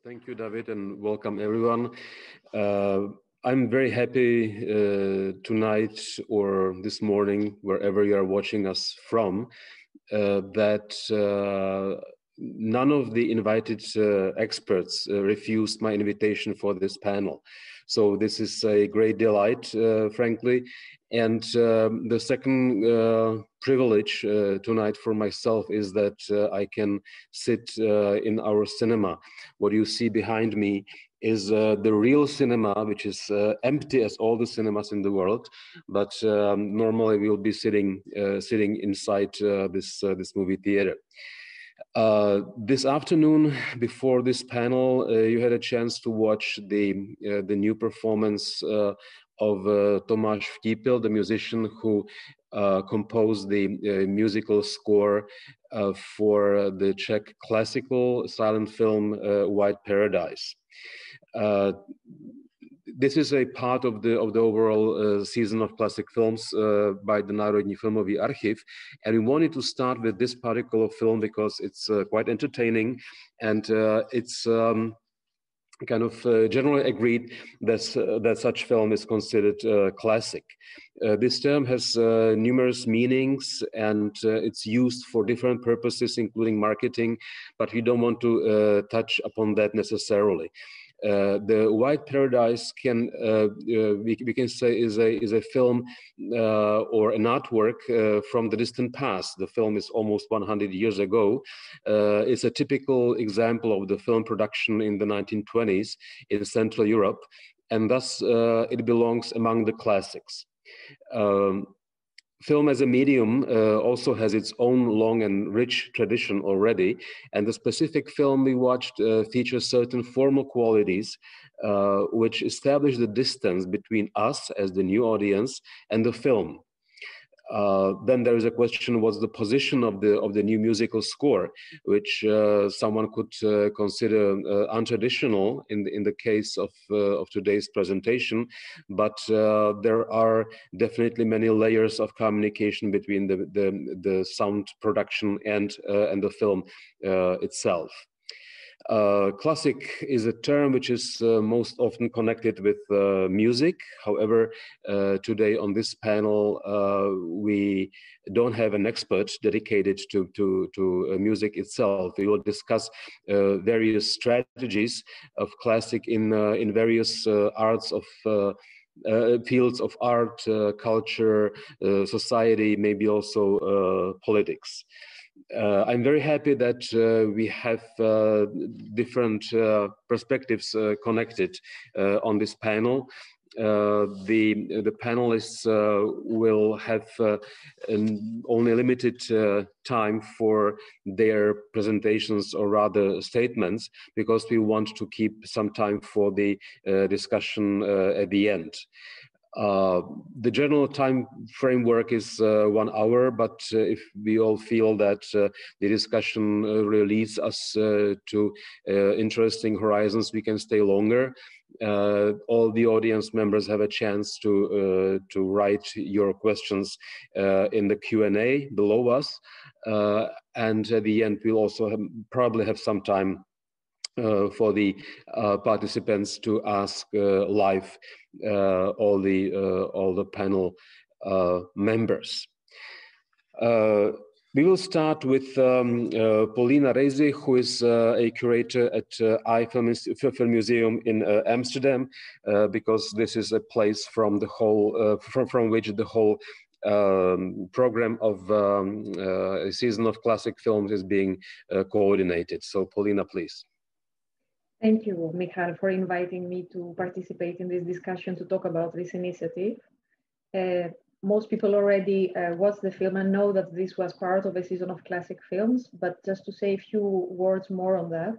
Thank you, David, and welcome everyone. I'm very happy tonight or this morning, wherever you are watching us from, that none of the invited experts refused my invitation for this panel. So this is a great delight, frankly. And the second privilege tonight for myself is that I can sit in our cinema. What you see behind me is the real cinema, which is empty as all the cinemas in the world. But normally we'll be sitting inside this movie theater. This afternoon, before this panel, you had a chance to watch the new performance of Tomáš Vtípil, the musician who composed the musical score for the Czech classical silent film White Paradise. This is a part of the overall season of classic films by the Národní filmový archiv, and we wanted to start with this particular film because it's quite entertaining, and it's kind of generally agreed that such film is considered classic. This term has numerous meanings, and it's used for different purposes, including marketing, but we don't want to touch upon that necessarily. The White Paradise can we can say is a film or an artwork from the distant past. The film is almost 100 years ago. It's a typical example of the film production in the 1920s in Central Europe, and thus it belongs among the classics. Film as a medium also has its own long and rich tradition already, and the specific film we watched features certain formal qualities which establish the distance between us as the new audience and the film. Then there is a question: what's the position of the new musical score, which someone could consider untraditional in the case of today's presentation, but there are definitely many layers of communication between the sound production and the film itself. Classic is a term which is most often connected with music. However, today on this panel, we don't have an expert dedicated to music itself. We will discuss various strategies of classic in various arts of fields of art, culture, society, maybe also politics. I'm very happy that we have different perspectives connected on this panel. The panelists will have only limited time for their presentations, or rather statements, because we want to keep some time for the discussion at the end. The general time framework is 1 hour, but if we all feel that the discussion really leads us to interesting horizons, we can stay longer. All the audience members have a chance to write your questions in the Q&A below us, and at the end we'll also probably have some time for the participants to ask live all the panel members. We will start with Paulina Reizi, who is a curator at Filmmuseum in Amsterdam, because this is a place from the whole from which the whole program of a season of classic films is being coordinated. So, Paulina, please. Thank you, Michal, for inviting me to participate in this discussion to talk about this initiative. Most people already watched the film and know that this was part of a season of classic films, but just to say a few words more on that,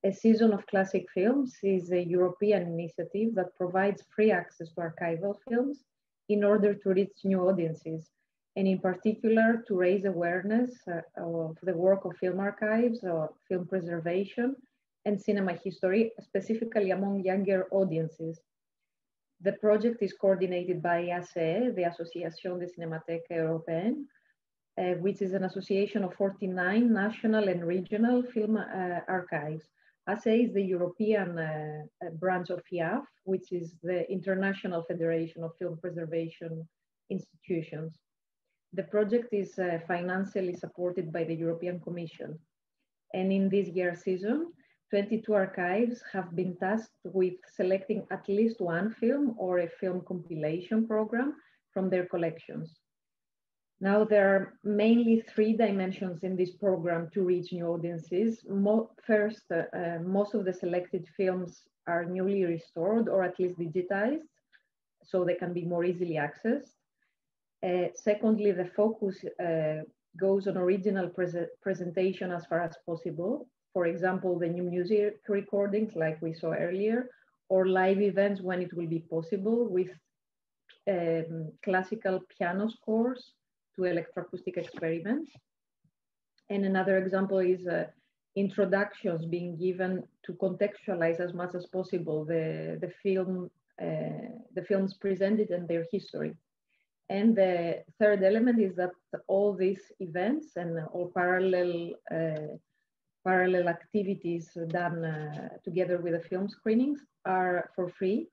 a season of classic films is a European initiative that provides free access to archival films in order to reach new audiences, and in particular to raise awareness of the work of film archives, or film preservation, and cinema history, specifically among younger audiences. The project is coordinated by ACE, the Association des Cinémathèques Européennes, which is an association of 49 national and regional film archives, ASE is the European branch of FIAF, which is the International Federation of Film Preservation Institutions. The project is financially supported by the European Commission. And in this year's season, 22 archives have been tasked with selecting at least one film or a film compilation program from their collections. Now, there are mainly three dimensions in this program to reach new audiences. First, most of the selected films are newly restored or at least digitized, so they can be more easily accessed. Secondly, the focus goes on original presentation as far as possible. For example, the new music recordings like we saw earlier, or live events when it will be possible with classical piano scores to electroacoustic experiments. And another example is introductions being given to contextualize as much as possible the films presented and their history. And the third element is that all these events and all parallel activities done together with the film screenings are for free,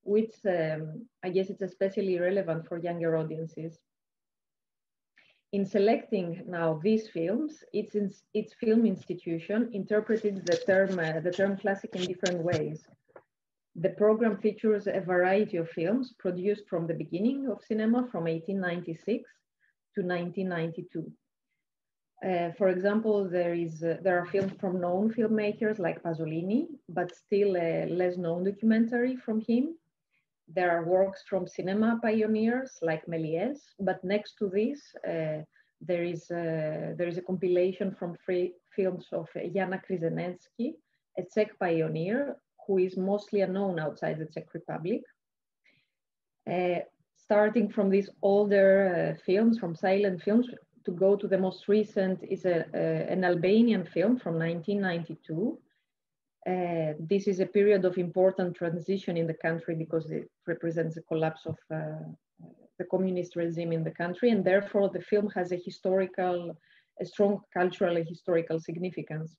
which I guess it's especially relevant for younger audiences. In selecting now these films, its film institution interpreted the term classic in different ways. The program features a variety of films produced from the beginning of cinema from 1896 to 1992. For example, there are films from known filmmakers like Pasolini, but still a less known documentary from him. There are works from cinema pioneers like Méliès, but next to this, there is a compilation from films of Jana Kryzenetsky, a Czech pioneer who is mostly unknown outside the Czech Republic. Starting from these older films, from silent films, to go to the most recent is an Albanian film from 1992. This is a period of important transition in the country because it represents the collapse of the communist regime in the country, and therefore the film has a strong cultural and historical significance.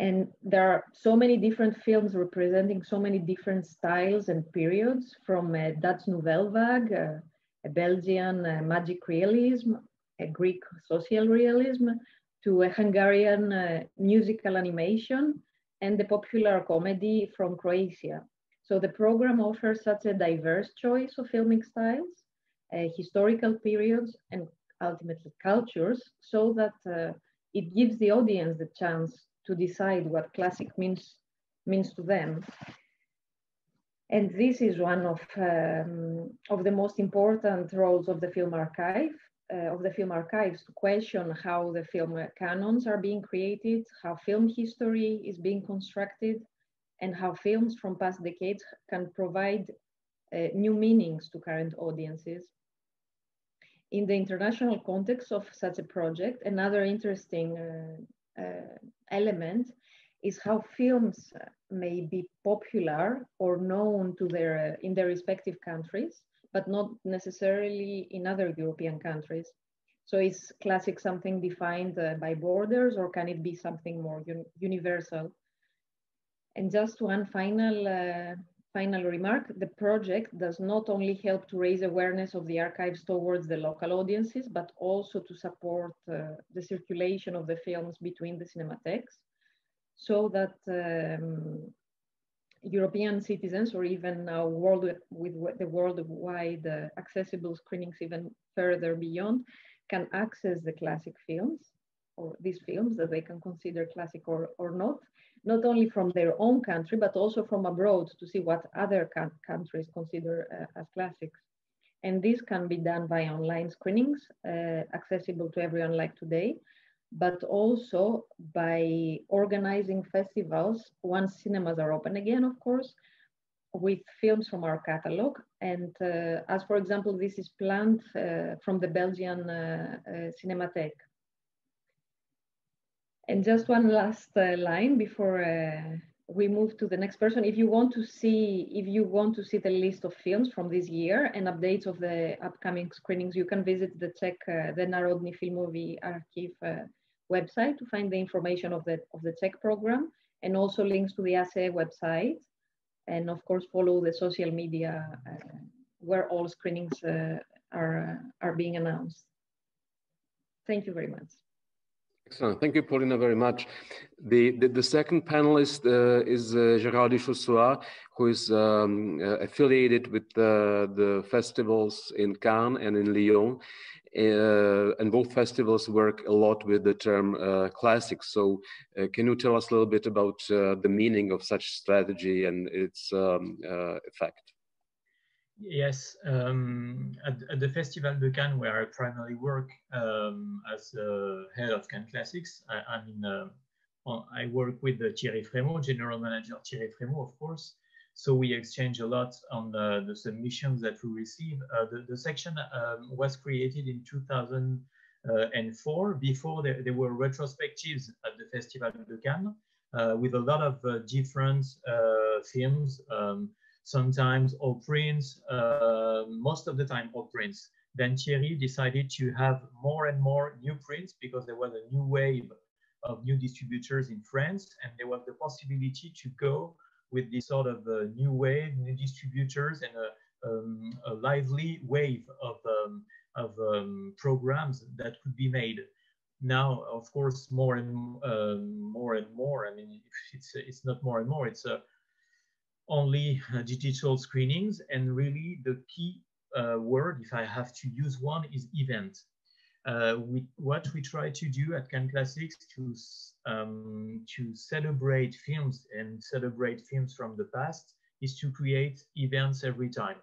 And there are so many different films representing so many different styles and periods, from a Dutch Nouvelle Vague, a Belgian magic realism, a Greek social realism, to a Hungarian musical animation, and the popular comedy from Croatia. So the program offers such a diverse choice of filming styles, historical periods, and ultimately cultures, so that it gives the audience the chance to decide what classic means to them. And this is one of the most important roles of the film archive, to question how the film canons are being created, how film history is being constructed, and how films from past decades can provide new meanings to current audiences. In the international context of such a project, another interesting element is how films may be popular or known in their respective countries, but not necessarily in other European countries. So is classic something defined by borders, or can it be something more universal? And just one final remark, the project does not only help to raise awareness of the archives towards the local audiences, but also to support the circulation of the films between the cinematheques, so that European citizens, or even now with the worldwide accessible screenings even further beyond, can access the classic films, or these films that they can consider classic or not only from their own country, but also from abroad, to see what other countries consider as classics. And this can be done by online screenings, accessible to everyone like today, but also by organizing festivals once cinemas are open again, of course, with films from our catalog. And as for example, this is planned from the Belgian Cinémathèques. And just one last line before we move to the next person. If you want to see the list of films from this year and updates of the upcoming screenings, you can visit the Národní filmový archiv website to find the information of the Czech program. and also links to the ACE website. And of course, follow the social media where all screenings are being announced. Thank you very much. Excellent. Thank you, Paulina, very much. The second panelist is Gerardi Fusua, who is affiliated with the festivals in Cannes and in Lyon. And both festivals work a lot with the term classics. So can you tell us a little bit about the meaning of such strategy and its effect? Yes, at the Festival de Cannes, where I primarily work as head of Cannes Classics, I work with Thierry Frémaux, General Manager Thierry Frémaux, of course. So we exchange a lot on the submissions that we receive. The section was created in 2004. Before there were retrospectives at the Festival de Cannes with a lot of different films. Sometimes all prints, most of the time all prints. Then Thierry decided to have more and more new prints because there was a new wave of new distributors in France, and there was the possibility to go with this sort of new wave, new distributors, and a lively wave of programs that could be made. Now, of course, more and more. I mean, it's not more and more. It's only digital screenings, and really the key word, if I have to use one, is event. What we try to do at Cannes Classics to celebrate films and celebrate films from the past is to create events every time.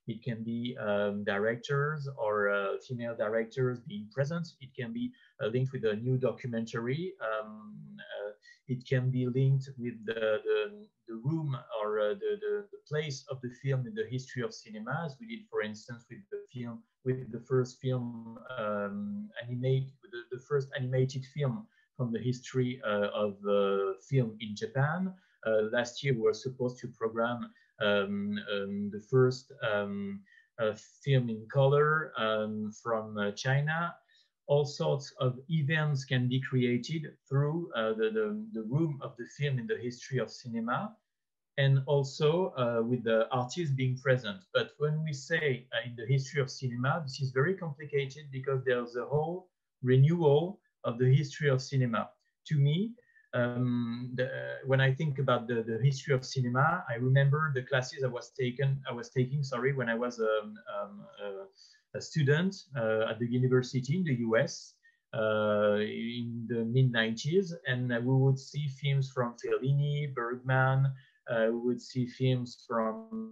It can be directors or female directors being present. It can be linked with a new documentary. It can be linked with the room or the place of the film in the history of cinema, as we did, for instance, with the first film the first animated film from the history of film in Japan. Last year we were supposed to program the first film in color from China. All sorts of events can be created through the room of the film in the history of cinema, and also with the artists being present. But when we say in the history of cinema, this is very complicated because there's a whole renewal of the history of cinema. To me, when I think about the history of cinema, I remember the classes I was taking when I was a student at the university in the US in the mid-90s, and we would see films from Fellini, Bergman, we would see films from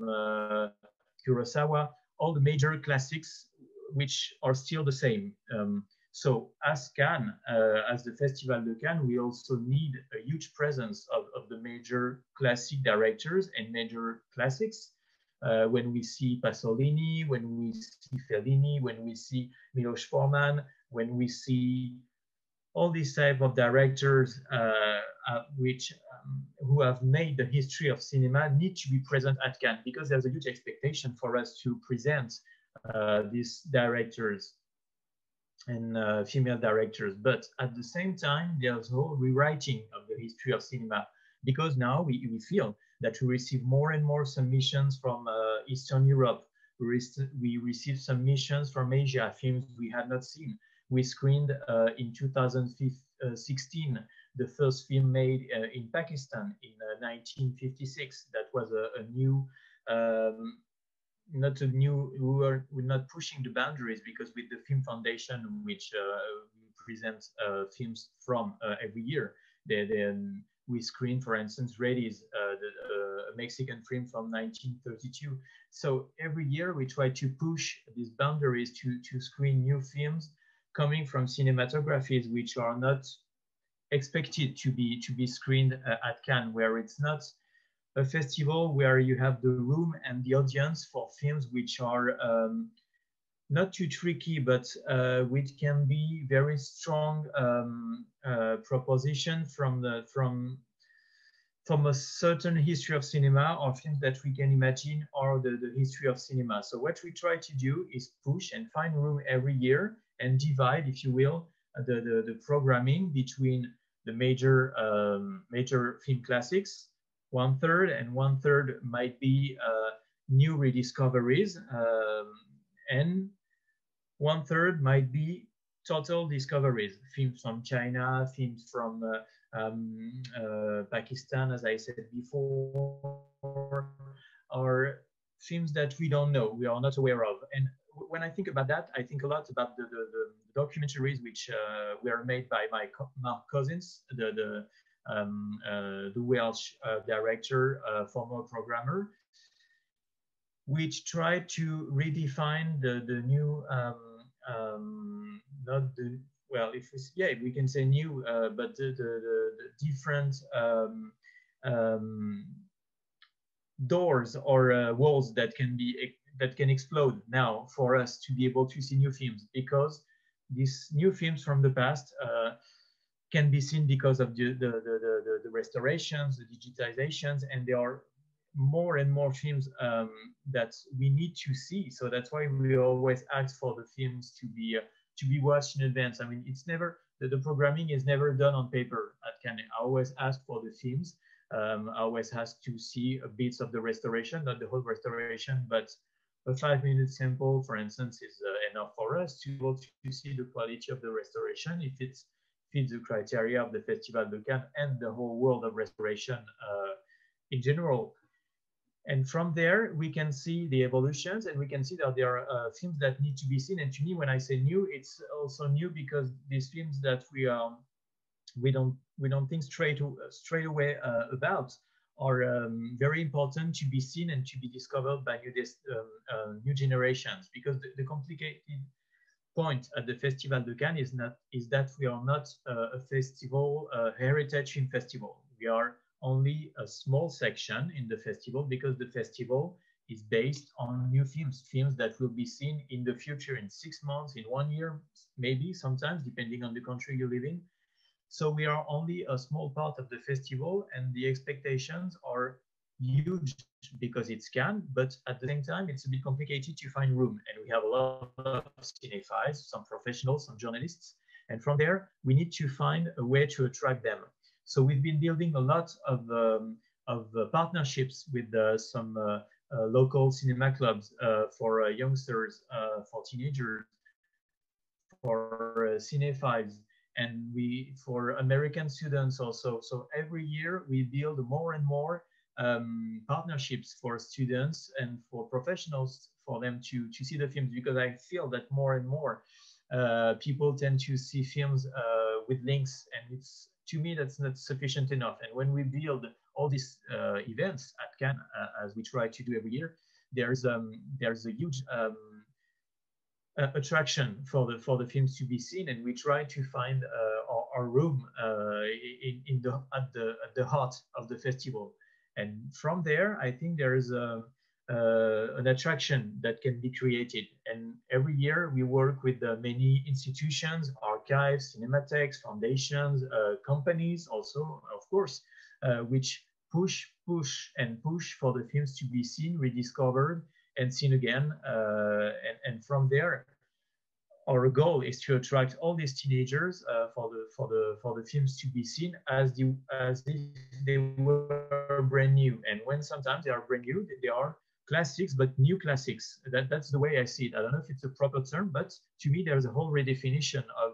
Kurosawa, all the major classics which are still the same. So as Cannes, as the Festival de Cannes, we also need a huge presence of the major classic directors and major classics. When we see Pasolini, when we see Fellini, when we see Milos Forman, when we see all these type of directors who have made the history of cinema need to be present at Cannes, because there's a huge expectation for us to present these directors and female directors. But at the same time, there's a whole rewriting of the history of cinema, because now we feel that we receive more and more submissions from Eastern Europe. We receive submissions from Asia, films we had not seen. We screened in 2016 the first film made in Pakistan in 1956. That was a new, we're not pushing the boundaries, because with the Film Foundation, which we present films from every year, we screen, for instance, Reizi, a Mexican film from 1932. So every year we try to push these boundaries to screen new films coming from cinematographies which are not expected to be screened at Cannes, where it's not a festival where you have the room and the audience for films which are not too tricky, but which can be very strong proposition from a certain history of cinema, or films that we can imagine are the history of cinema. So what we try to do is push and find room every year and divide, if you will, the programming between the major major film classics, 1/3, and 1/3 might be new rediscoveries, and 1/3 might be total discoveries, films from China, films from Pakistan, as I said before, or films that we don't know, we are not aware of. And when I think about that, I think a lot about the documentaries which were made by my cousins, the Welsh director, former programmer, which tried to redefine the new, not the, well, if we, yeah, we can say new, but the different doors or walls that can explode now for us to be able to see new films, because these new films from the past can be seen because of the restorations, the digitizations, and there are more and more films that we need to see. So that's why we always ask for the films to be watched in advance. I mean, it's never, the programming is never done on paper at Cannes. I always ask for the films. I always ask to see bits of the restoration, not the whole restoration, but a 5-minute sample, for instance, is enough for us to be able to see the quality of the restoration, if it fits the criteria of the Festival de Cannes and the whole world of restoration in general. And from there, we can see the evolutions, and we can see that there are films that need to be seen. And to me, when I say new, it's also new because these films that we don't think straight away about are very important to be seen and to be discovered by new generations. Because the complicated point at the Festival de Cannes is that we are not a festival, heritage film festival. We are only a small section in the festival, because the festival is based on new films that will be seen in the future, in 6 months, in 1 year, maybe sometimes, depending on the country you live in. So we are only a small part of the festival, and the expectations are huge because it's Cannes, but at the same time, it's a bit complicated to find room. And we have a lot of cinephiles, some professionals, some journalists, and from there, we need to find a way to attract them. So we've been building a lot of partnerships with some local cinema clubs for youngsters, for teenagers, for cinephiles, and for American students also. So every year we build more and more partnerships for students and for professionals, for them to see the films, because I feel that more and more people tend to see films with links, and it's, to me, that's not sufficient enough. And when we build all these events at Cannes, as we try to do every year, there's a huge attraction for the films to be seen, and we try to find our room at the heart of the festival. And from there, I think there is an attraction that can be created. And every year we work with many institutions, archives, cinémathèques, foundations, companies also, of course, which push for the films to be seen, rediscovered, and seen again. And from there, our goal is to attract all these teenagers for the films to be seen as if they were brand new. And when sometimes they are brand new, they are classics, but new classics. That's the way I see it. I don't know if it's a proper term, but to me, there's a whole redefinition of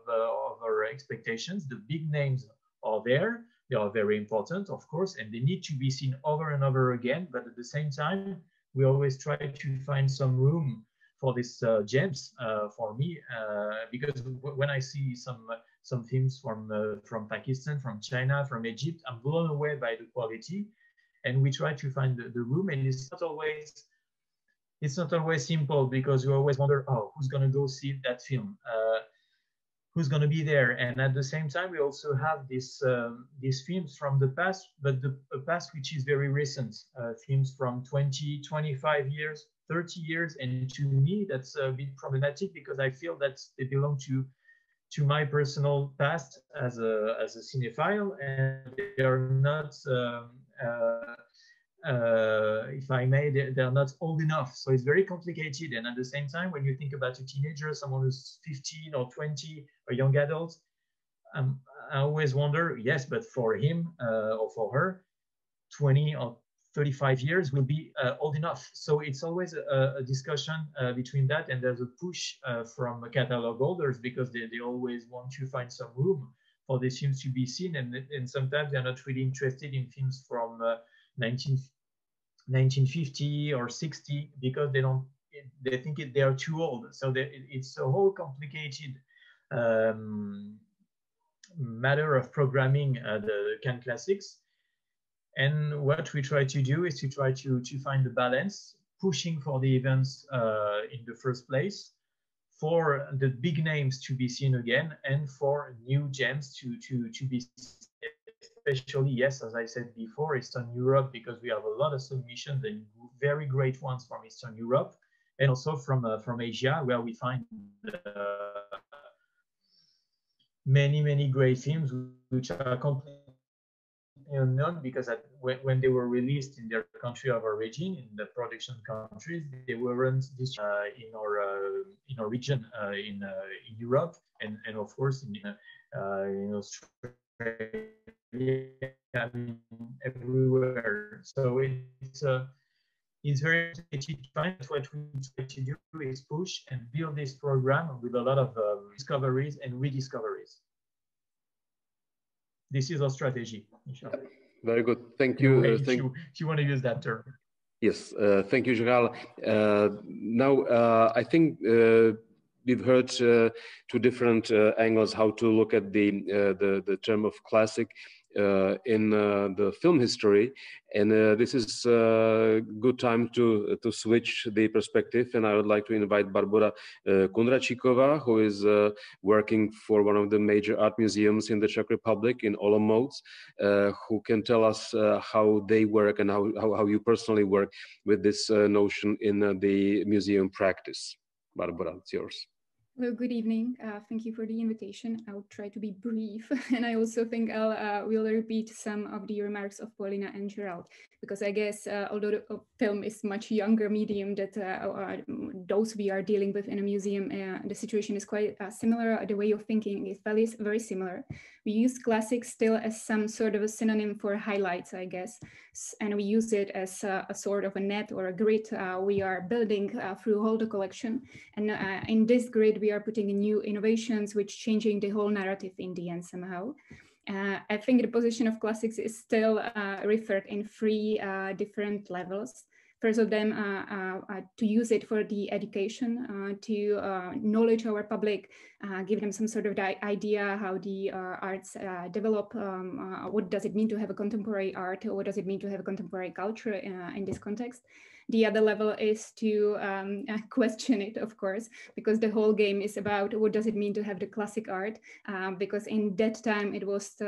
our expectations. The big names are there. They are very important, of course, and they need to be seen over and over again. But at the same time, we always try to find some room for these gems for me, because when I see some films from Pakistan, from China, from Egypt, I'm blown away by the quality. And we try to find the room, and it's not always simple, because you always wonder, oh, who's going to go see that film? Who's going to be there? And at the same time, we also have these films from the past, but the past which is very recent, films from 20, 25 years, 30 years. And to me, that's a bit problematic, because I feel that they belong to my personal past as a cinephile, and they are not, if I may, they're not old enough. So it's very complicated. And at the same time, when you think about a teenager, someone who's 15 or 20, a young adult, I always wonder, yes, but for him or for her, 20 or 35 years will be old enough. So it's always a discussion between that, and there's a push from catalog holders because they always want to find some room for these films to be seen, and sometimes they're not really interested in films from 1950 or 60 because they think they are too old. So it's a whole complicated matter of programming the Cannes Classics. And what we try to do is to try to find the balance, pushing for the events in the first place, for the big names to be seen again, and for new gems to be seen, especially, yes, as I said before, Eastern Europe, because we have a lot of submissions and very great ones from Eastern Europe, and also from Asia, where we find many great films which are completely unknown because when they were released in their country of origin, in the production countries, they weren't in our region in Europe and of course in Australia, I mean, everywhere. So it's very fun. What we try to do is push and build this program with a lot of discoveries and rediscoveries. This is our strategy, Michal. Very good. Thank you. If you want to use that term. Yes. Thank you, Gérald. Now, I think we've heard two different angles how to look at the term of classic in the film history, and this is a good time to switch the perspective. And I would like to invite Barbora Kundračíková, who is working for one of the major art museums in the Czech Republic in Olomouc, who can tell us how they work and how you personally work with this notion in the museum practice. Barbora, it's yours. Hello, good evening. Thank you for the invitation. I'll try to be brief, and I also think will repeat some of the remarks of Paulina and Gérald, because I guess although the film is much younger medium that those we are dealing with in a museum, the situation is quite similar. The way of thinking is very similar. We use classics still as some sort of a synonym for highlights, I guess, and we use it as a sort of a net or a grid we are building through all the collection, and in this grid we are putting in new innovations, which changing the whole narrative in the end somehow. I think the position of classics is still referred in three different levels. First of them, to use it for the education, to knowledge our public, give them some sort of idea how the arts develop, what does it mean to have a contemporary art, or what does it mean to have a contemporary culture in this context. The other level is to question it, of course, because the whole game is about what does it mean to have the classic art, because in that time it was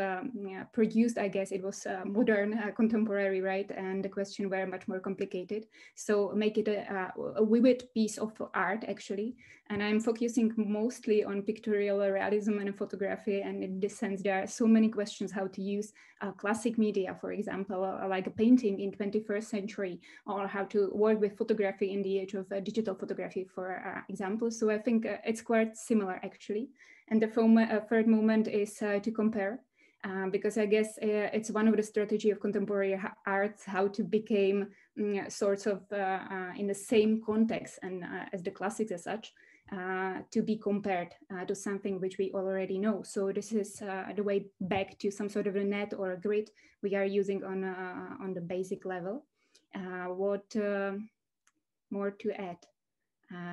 produced, I guess, it was modern, contemporary, right? And the question were much more complicated. So make it a vivid piece of art, actually. And I'm focusing mostly on pictorial realism and photography. And in this sense, there are so many questions how to use classic media, for example, like a painting in 21st century, or how to work with photography in the age of digital photography, for example. So I think it's quite similar, actually. And the third moment is to compare. Because I guess it's one of the strategy of contemporary arts, how to become sorts of in the same context and as the classics as such, to be compared to something which we already know. So this is the way back to some sort of a net or a grid we are using on the basic level. What more to add?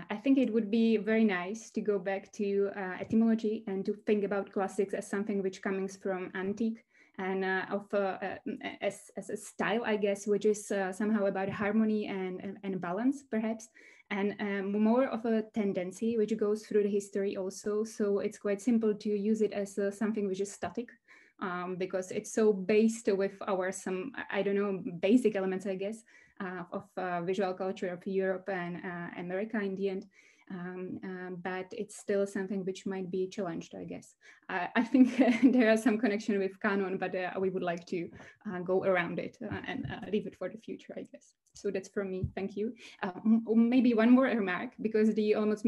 I think it would be very nice to go back to etymology and to think about classics as something which comes from antique and as a style, I guess, which is somehow about harmony and balance, perhaps, and more of a tendency which goes through the history also. So it's quite simple to use it as something which is static. Because it's so based with our I don't know, basic elements, I guess, of visual culture of Europe and America in the end. but it's still something which might be challenged, I guess. I think there are some connection with canon, but we would like to go around it and leave it for the future, I guess. So that's from me, thank you. Maybe one more remark, because the Olomouc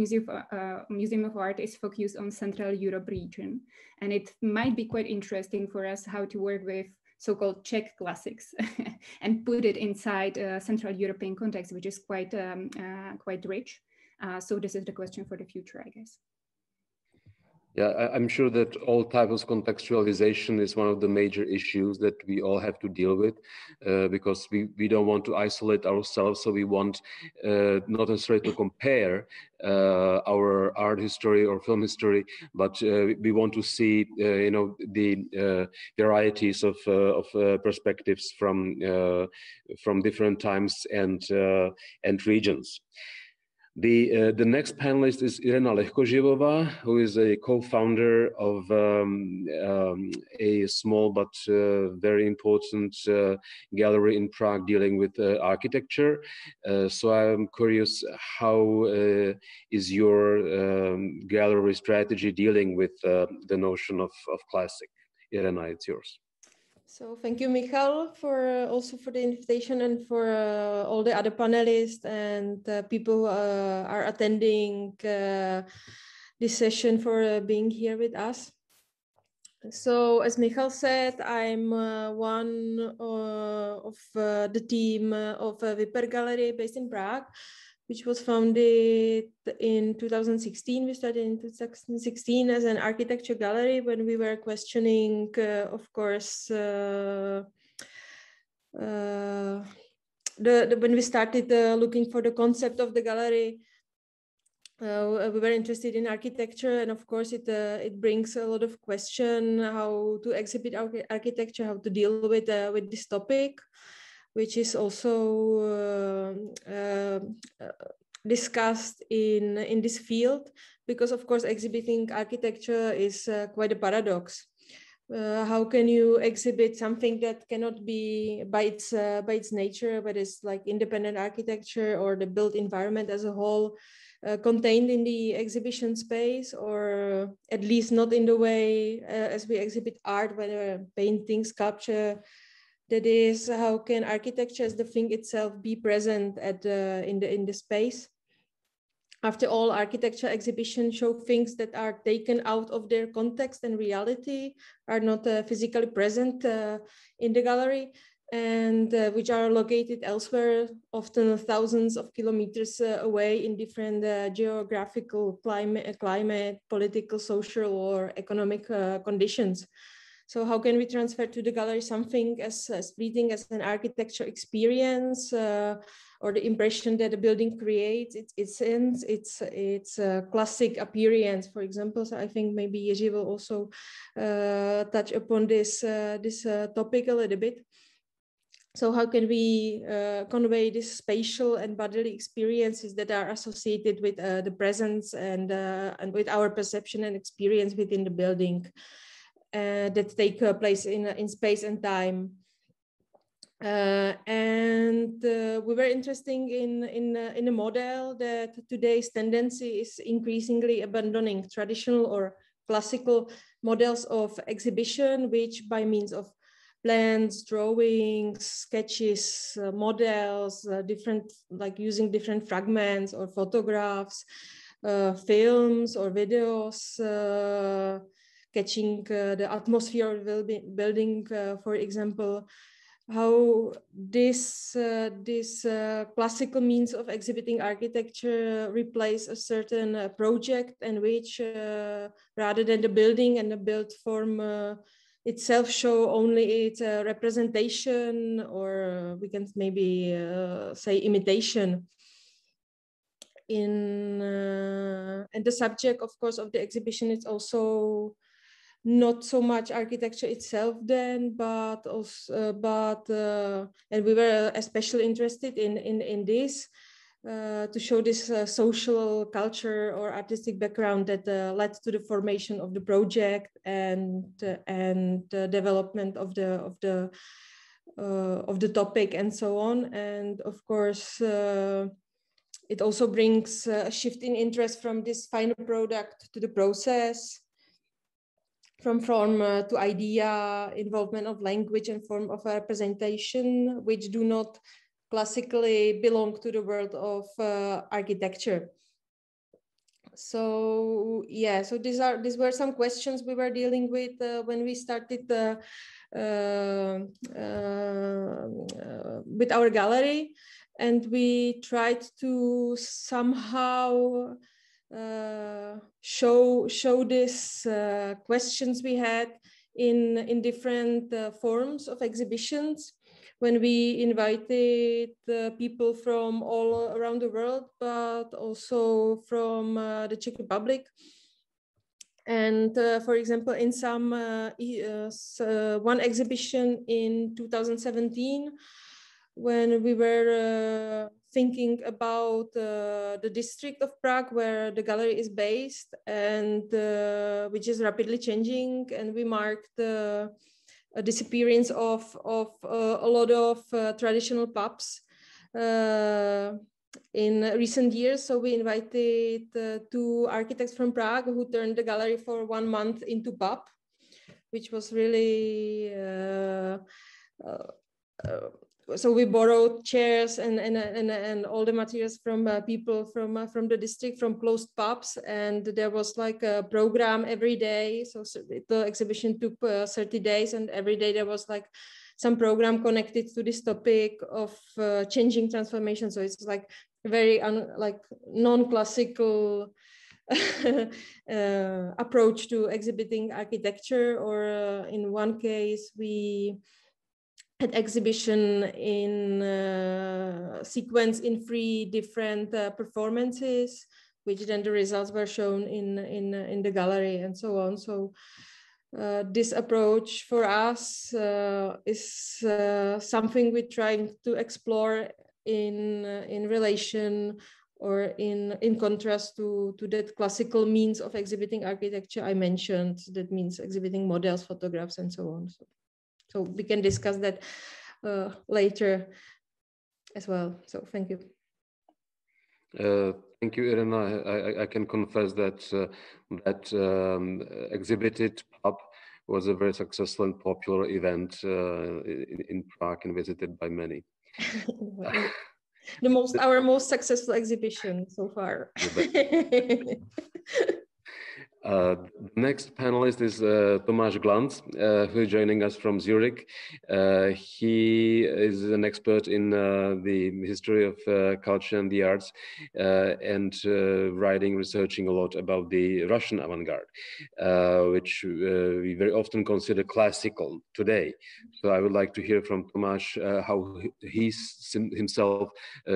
Museum of Art is focused on Central Europe region, and it might be quite interesting for us how to work with so-called Czech classics and put it inside a Central European context, which is quite rich. So this is the question for the future, I guess. Yeah, I'm sure that all types of contextualization is one of the major issues that we all have to deal with, because we don't want to isolate ourselves. So we want not necessarily to compare our art history or film history, but we want to see, you know, the varieties of perspectives from different times and regions. The next panelist is Irena Lehkoživová, who is a co-founder of a small but very important gallery in Prague dealing with architecture. So I'm curious, how is your gallery strategy dealing with the notion of classic? Irena, it's yours. So thank you, Michal, for also for the invitation, and for all the other panelists and people who are attending this session, for being here with us. So as Michal said, I'm one of the team of Viper Gallery based in Prague, which was founded in 2016. We started in 2016 as an architecture gallery when we were questioning, of course, when we started looking for the concept of the gallery, we were interested in architecture, and of course it brings a lot of question how to exhibit architecture, how to deal with this topic, which is also discussed in this field, because of course exhibiting architecture is quite a paradox. How can you exhibit something that cannot be by its nature, but it's like independent architecture or the built environment as a whole, contained in the exhibition space, or at least not in the way as we exhibit art, whether painting, sculpture. That is, how can architecture as the thing itself be present in the space? After all, architecture exhibitions show things that are taken out of their context and reality, are not physically present in the gallery, and which are located elsewhere, often thousands of kilometers away in different geographical, climate, political, social, or economic conditions. So how can we transfer to the gallery something as fleeting as an architecture experience, or the impression that a building creates, its classic appearance, for example? So I think maybe Jiří will also touch upon this topic a little bit. So how can we convey these spatial and bodily experiences that are associated with the presence and with our perception and experience within the building? That take place in space and time, and we were interested in a model that today's tendency is increasingly abandoning traditional or classical models of exhibition, which by means of plans, drawings, sketches, models, different, like using different fragments or photographs, films or videos, catching the atmosphere of the building, for example, how this classical means of exhibiting architecture replace a certain project, and which rather than the building and the built form itself show only its representation, or we can maybe say imitation. And the subject, of course, of the exhibition is also not so much architecture itself then, but also, and we were especially interested in this to show this social, culture, or artistic background that led to the formation of the project and development of the topic and so on. And of course, it also brings a shift in interest from this final product to the process, from form to idea, involvement of language and form of representation, which do not classically belong to the world of architecture. So yeah, so these were some questions we were dealing with when we started with our gallery, and we tried to somehow show these questions we had in different forms of exhibitions, when we invited people from all around the world, but also from the Czech Republic. And for example, in some one exhibition in 2017, when we were thinking about the district of Prague where the gallery is based, and which is rapidly changing, and we marked a disappearance of a lot of traditional pubs in recent years. So we invited 2 architects from Prague who turned the gallery for 1 month into pub, which was really so we borrowed chairs and all the materials from people from the district, from closed pubs, and there was like a program every day. So the exhibition took 30 days, and every day there was like some program connected to this topic of changing transformation. So it's like very like non-classical approach to exhibiting architecture. Or in one case we had exhibition in sequence in 3 different performances, which then the results were shown in the gallery and so on. So this approach for us is something we're trying to explore in relation or in contrast to that classical means of exhibiting architecture I mentioned. That means exhibiting models, photographs, and so on. So we can discuss that later as well. So thank you. Thank you, Irena. I can confess that exhibited pub was a very successful and popular event in Prague and visited by many. Our most successful exhibition so far. The next panelist is Tomáš Glantz, who is joining us from Zurich. He is an expert in the history of culture and the arts, and researching a lot about the Russian avant-garde, which we very often consider classical today. So I would like to hear from Tomáš how he himself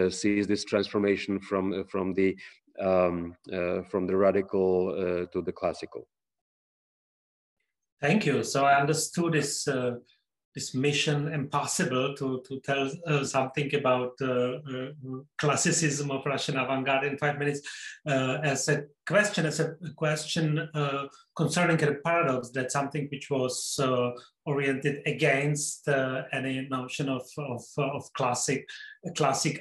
sees this transformation from the radical to the classical. Thank you. So I understood this mission impossible to tell something about classicism of Russian avant-garde in 5 minutes as a question concerning a paradox, that something which was oriented against any notion of classic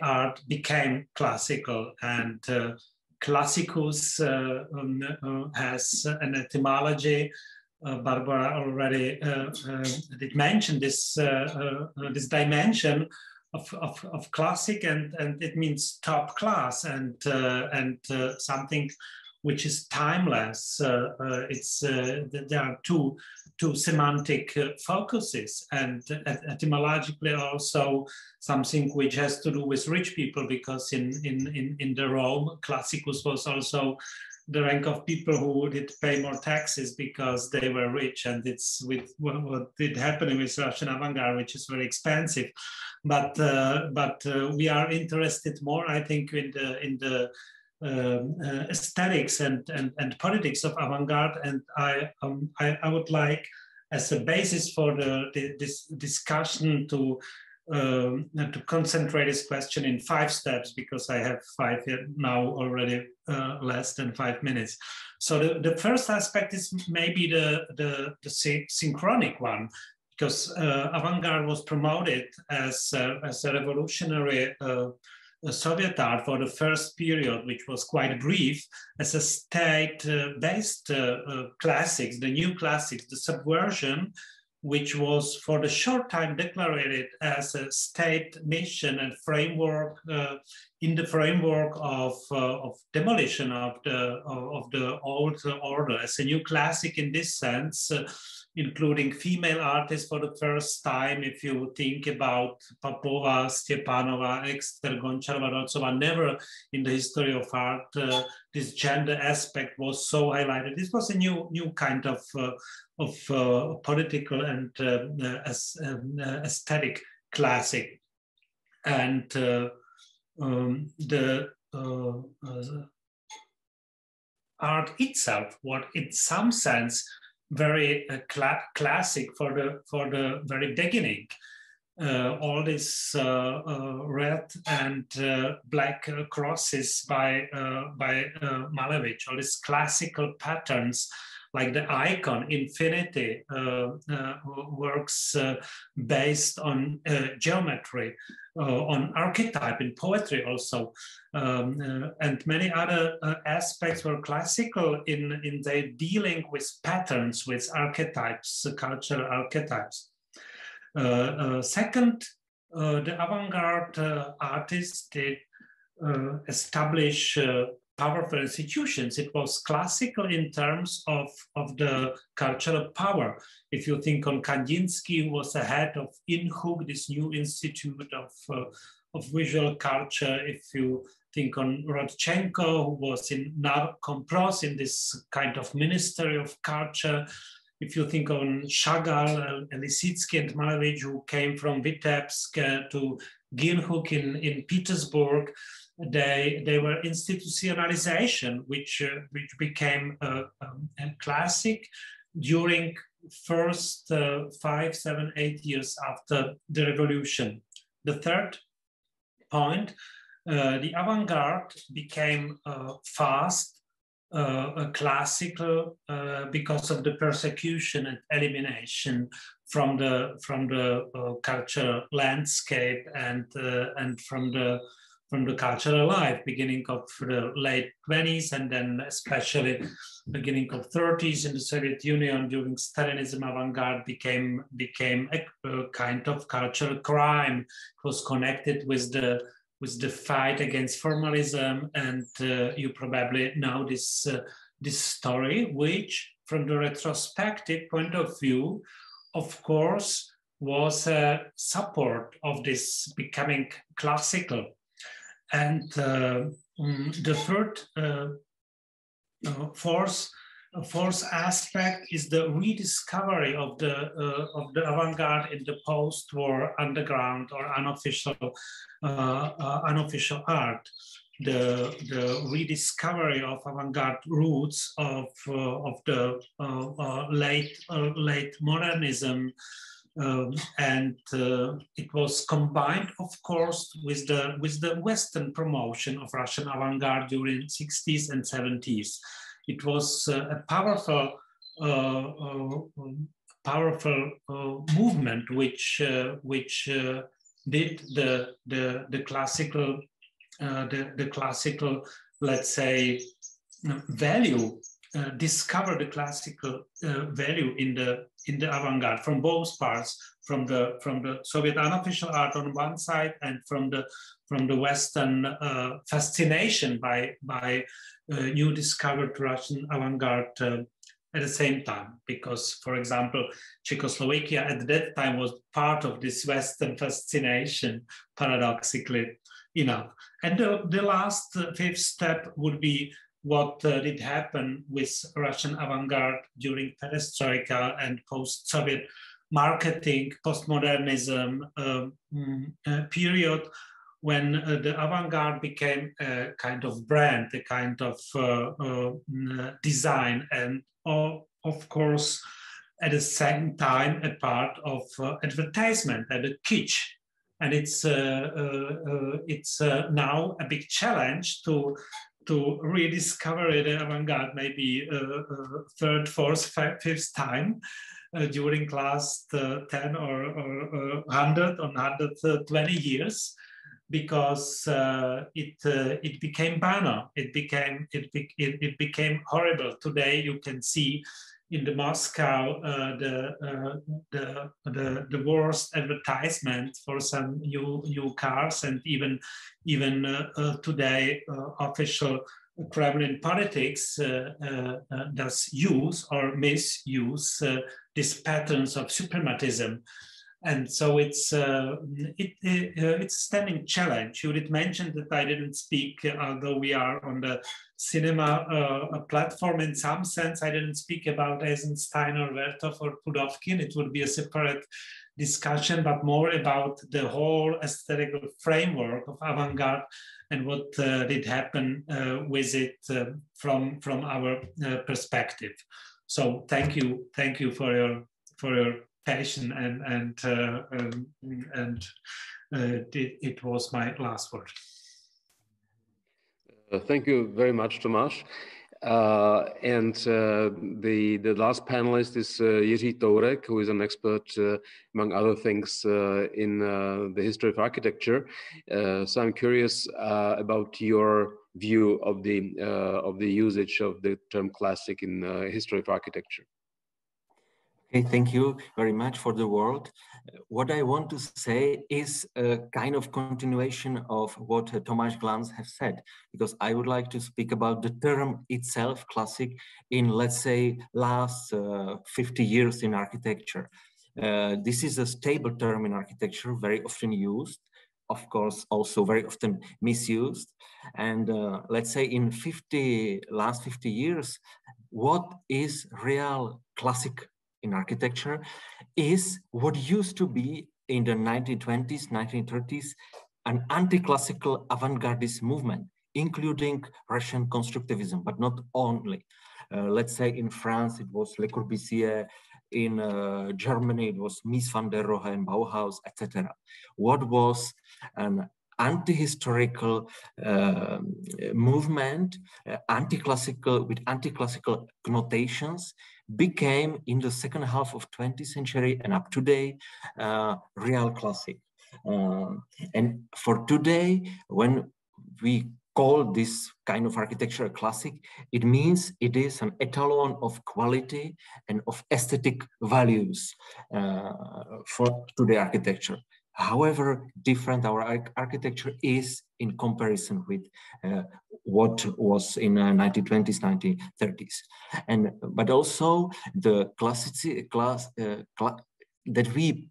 art became classical, and classicus has an etymology. Barbora already did mention this dimension of classic, and it means top class and something which is timeless. There are two semantic focuses, and etymologically also something which has to do with rich people, because in the Rome, classicus was also the rank of people who did pay more taxes because they were rich, and it's with what did happen with Russian avant-garde, which is very expensive. But we are interested more, I think, in the aesthetics and politics of avant-garde, and I would like, as a basis for this discussion, to concentrate this question in 5 steps, because I have 5 here now already, less than 5 minutes. So the first aspect is maybe the synchronic one, because avant-garde was promoted as a revolutionary Soviet art for the first period, which was quite brief, as a state-based classics, the new classics, the subversion, which was for the short time declared as a state mission and framework in the framework of demolition of the old order, as a new classic in this sense, including female artists for the first time. If you think about Popova, Stepanova, Exter, Goncharova, Dolcova, never in the history of art this gender aspect was so highlighted. This was a new kind of political and aesthetic classic, and the art itself was in some sense very classic for the very beginning. All these red and black crosses by Malevich, all these classical patterns like the icon, infinity, works based on geometry, on archetype in poetry also, and many other aspects were classical in their dealing with patterns, with archetypes, cultural archetypes. Second, the avant-garde artists did establish powerful institutions. It was classical in terms of the cultural power. If you think on Kandinsky, who was the head of INHUG, this new institute of visual culture. If you think on Rodchenko, who was in Narkompros, in this kind of Ministry of Culture. If you think on Chagall, Lisitsky, and Malevich, who came from Vitebsk to Ginhuk in Petersburg, they were institutionalization, which became a classic during first 5, 7, 8 years after the revolution. The third point, the avant-garde became fast, classical because of the persecution and elimination from the cultural landscape and from the cultural life, beginning of the late 20s and then especially beginning of 30s in the Soviet Union during Stalinism. Avant-garde became a kind of cultural crime. It was connected with the fight against formalism, and you probably know this story, which from the retrospective point of view, of course, was a support of this becoming classical. And the third fourth aspect is the rediscovery of the avant-garde in the post-war underground or unofficial art. The rediscovery of avant-garde roots of the late modernism. And it was combined, of course, with the Western promotion of Russian avant-garde during 60s and 70s. It was a powerful movement which did the classical, let's say, value. Discover the classical value in the avant-garde from both parts, from the Soviet unofficial art on one side and from the Western fascination by new discovered Russian avant-garde at the same time. Because, for example, Czechoslovakia at that time was part of this Western fascination, paradoxically enough. And the last fifth step would be what did happen with Russian avant-garde during perestroika and post-Soviet marketing, postmodernism period, when the avant-garde became a kind of brand, a kind of design, and of course, at the same time, a part of advertisement and a kitsch. And it's now a big challenge to rediscover the avant-garde, maybe third, fourth, fifth time during last 10 or 100 or 120 years. because it became banal. It became horrible. Today you can see in the Moscow the worst advertisement for some new cars, and even today official Kremlin politics does use or misuse these patterns of suprematism. And so it's a standing challenge. You did mention that I didn't speak, although we are on the cinema platform in some sense, I didn't speak about Eisenstein or Vertov or Pudovkin. It would be a separate discussion, but more about the whole aesthetical framework of avant-garde and what did happen with it from our perspective. So thank you for your passion, and it was my last word. Thank you very much, Tomáš. The last panelist is Jiří Tourek, who is an expert, among other things, in the history of architecture. So I'm curious about your view of the usage of the term classic in history of architecture. Okay, thank you very much for the word. What I want to say is a kind of continuation of what Tomáš Glantz has said, because I would like to speak about the term itself, classic, in, let's say, last 50 years in architecture. This is a stable term in architecture, very often used, of course, also very often misused. And let's say in last 50 years, what is real classic in architecture is what used to be in the 1920s, 1930s, an anti-classical avant-gardist movement, including Russian constructivism, but not only. Let's say in France, it was Le Corbusier, in Germany, it was Mies van der Rohe and Bauhaus, etc. What was an anti-historical movement, anti-classical, with anti-classical connotations, became in the second half of 20th century and up to today real classic. And for today, when we call this kind of architecture a classic, it means it is an etalon of quality and of aesthetic values for today architecture. However different our architecture is in comparison with what was in 1920s, 1930s. But also the that we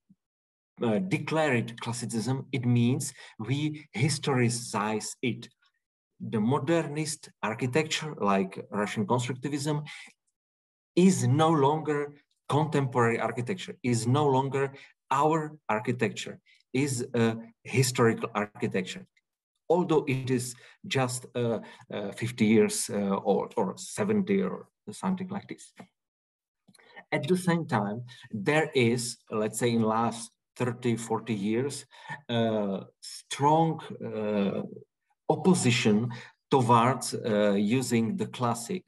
declared classicism, it means we historicize it. The modernist architecture, like Russian constructivism, is no longer contemporary architecture, is no longer our architecture, is a historical architecture, although it is just 50 years old or 70 or something like this. At the same time, there is, let's say in last 30, 40 years, strong opposition towards using the classic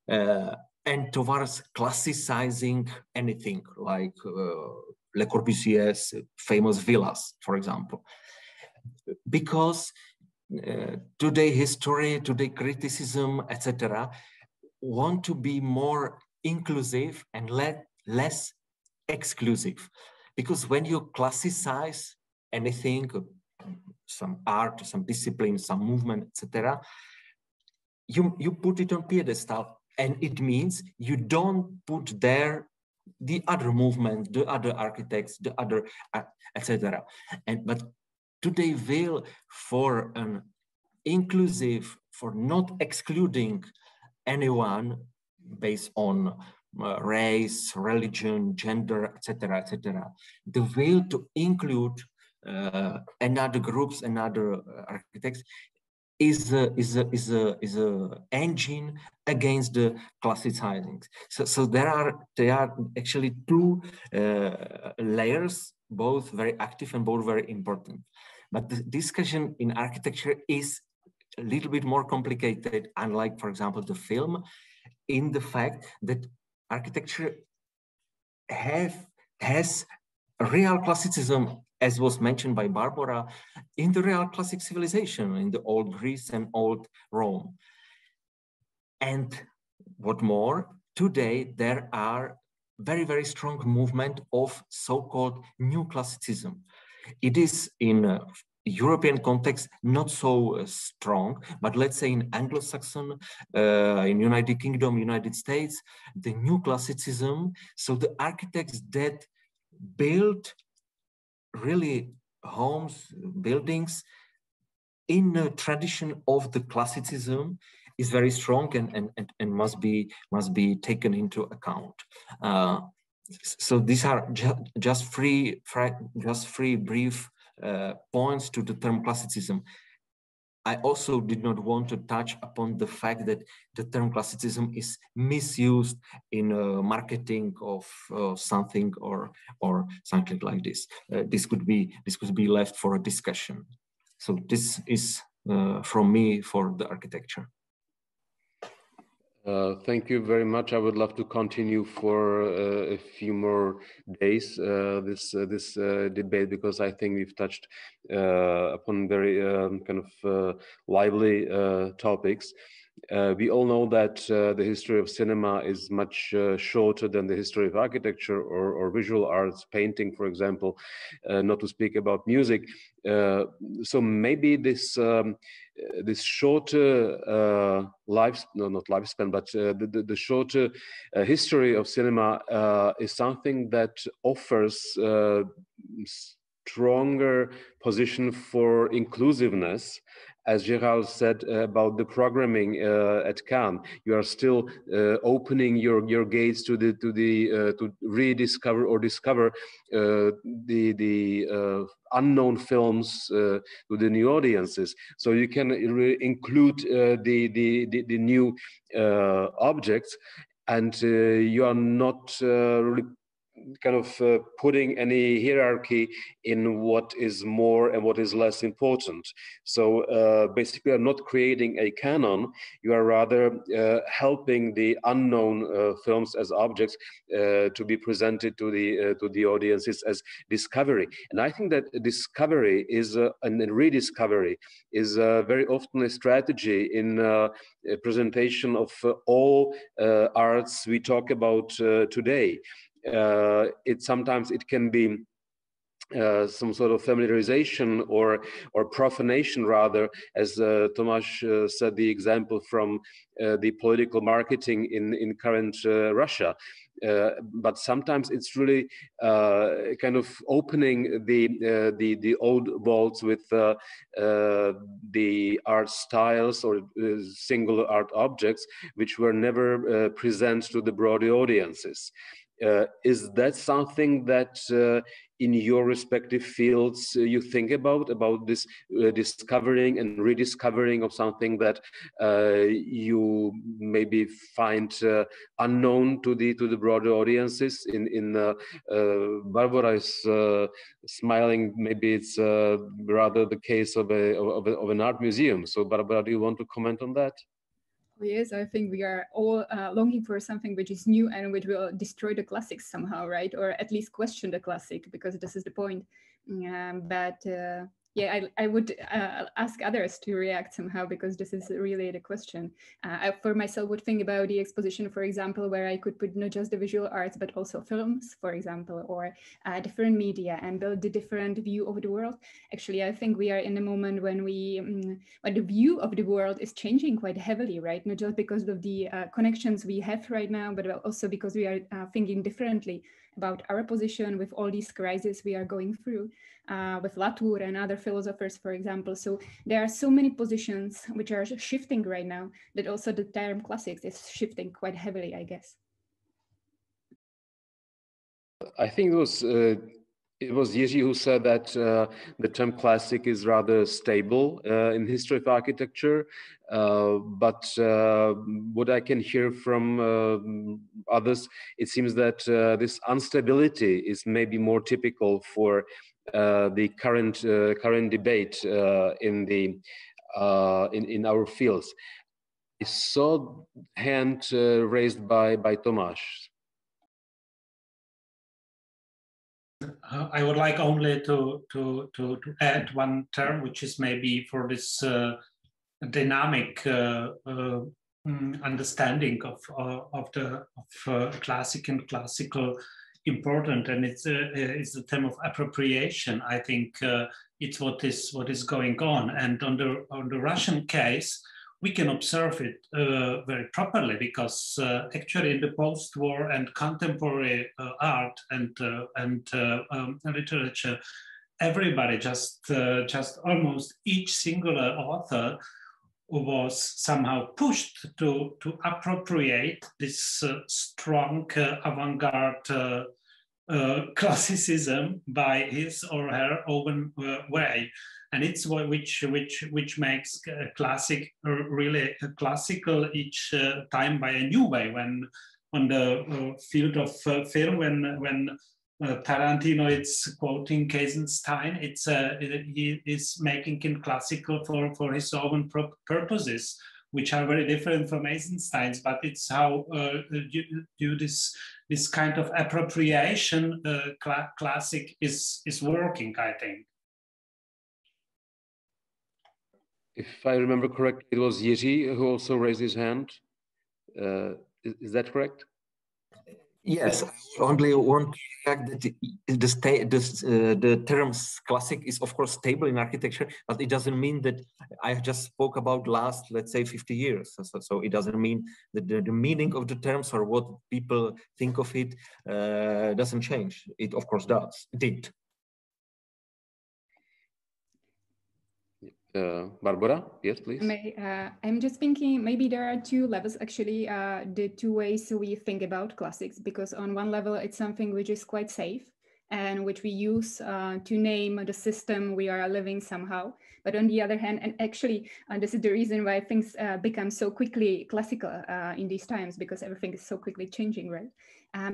and towards classicizing anything like Le Corbusier's famous villas, for example. Because today history, today criticism, etc., want to be more inclusive and less exclusive. Because when you classicize anything, some art, some discipline, some movement, etc., you put it on pedestal, and it means you don't put there the other movement, the other architects, the other, etc. But today will for an inclusive, for not excluding anyone based on race, religion, gender, etc., etc. The will to include another groups, another architects is a engine against the classicizing. So there are actually two layers, both very active and both very important. But the discussion in architecture is a little bit more complicated, unlike, for example, the film, in the fact that architecture has real classicism, as was mentioned by Barbora, in the real classic civilization, in the old Greece and old Rome. And what more, today there are very, very strong movement of so-called new classicism. It is in European context not so strong, but let's say in Anglo-Saxon, in United Kingdom, United States, the new classicism, so the architects that build really homes, buildings in a tradition of the classicism is very strong and must be taken into account. So these are just three brief points to the term classicism. I also did not want to touch upon the fact that the term classicism is misused in marketing of something or something like this. This could be left for a discussion. So this is from me for the architecture. Thank you very much. I would love to continue for a few more days this debate, because I think we've touched upon very kind of lively topics. We all know that the history of cinema is much shorter than the history of architecture or visual arts, painting, for example, not to speak about music. So maybe this this shorter not lifespan, but the shorter history of cinema is something that offers stronger position for inclusiveness. As Gérald said about the programming at Cannes, you are still opening your gates to rediscover or discover the unknown films to the new audiences. So you can include the new objects, and you are not really kind of putting any hierarchy in what is more and what is less important. So basically, you're not creating a canon. You are rather helping the unknown films as objects to be presented to the audiences as discovery. And I think that discovery is and rediscovery is very often a strategy in a presentation of all arts we talk about today. Sometimes it can be some sort of familiarization or profanation, rather, as Tomáš said, the example from the political marketing in current Russia. But sometimes it's really kind of opening the old vaults with the art styles or single art objects which were never present to the broader audiences. Is that something that in your respective fields you think about this discovering and rediscovering of something that you maybe find unknown to the broader audiences? Barbora is smiling. Maybe it's rather the case of an art museum. So Barbora, do you want to comment on that? Yes, I think we are all longing for something which is new and which will destroy the classics somehow, right? Or at least question the classic, because this is the point. Yeah, I would ask others to react somehow, because this is really the question. I, for myself, would think about the exposition, for example, where I could put not just the visual arts, but also films, for example, or different media, and build the different view of the world. Actually, I think we are in a moment when when the view of the world is changing quite heavily, right? Not just because of the connections we have right now, but also because we are thinking differently about our position with all these crises we are going through, with Latour and other philosophers, for example. So there are so many positions which are shifting right now that also the term classics is shifting quite heavily, I guess. I think it was Jiří who said that the term classic is rather stable in history of architecture, but what I can hear from others, it seems that this instability is maybe more typical for the current debate in our fields. I saw hand raised by Tomáš. I would like only to add one term, which is maybe for this dynamic understanding of classic and classical important, and it's the term of appropriation. I think it's what is going on, and on the Russian case, we can observe it very properly, because actually in the post-war and contemporary art and literature, everybody, just almost each singular author was somehow pushed to appropriate this strong avant-garde classicism by his or her own way. And it's which makes classic really classical each time by a new way. When on the field of film, when Tarantino is quoting Eisenstein, he is making him classical for his own purposes, which are very different from Eisenstein's. But it's how do this kind of appropriation classic is working, I think. If I remember correctly, it was Jiří who also raised his hand. Is that correct? Yes, I only want to add that the terms classic is of course stable in architecture, but it doesn't mean that I just spoke about last, let's say, 50 years. So it doesn't mean that the meaning of the terms or what people think of it doesn't change. It of course does. It did. Barbora, yes, please. I'm just thinking maybe there are two levels, actually, the two ways we think about classics, because on one level, it's something which is quite safe and which we use to name the system we are living somehow. But on the other hand, and actually, this is the reason why things become so quickly classical in these times, because everything is so quickly changing, right?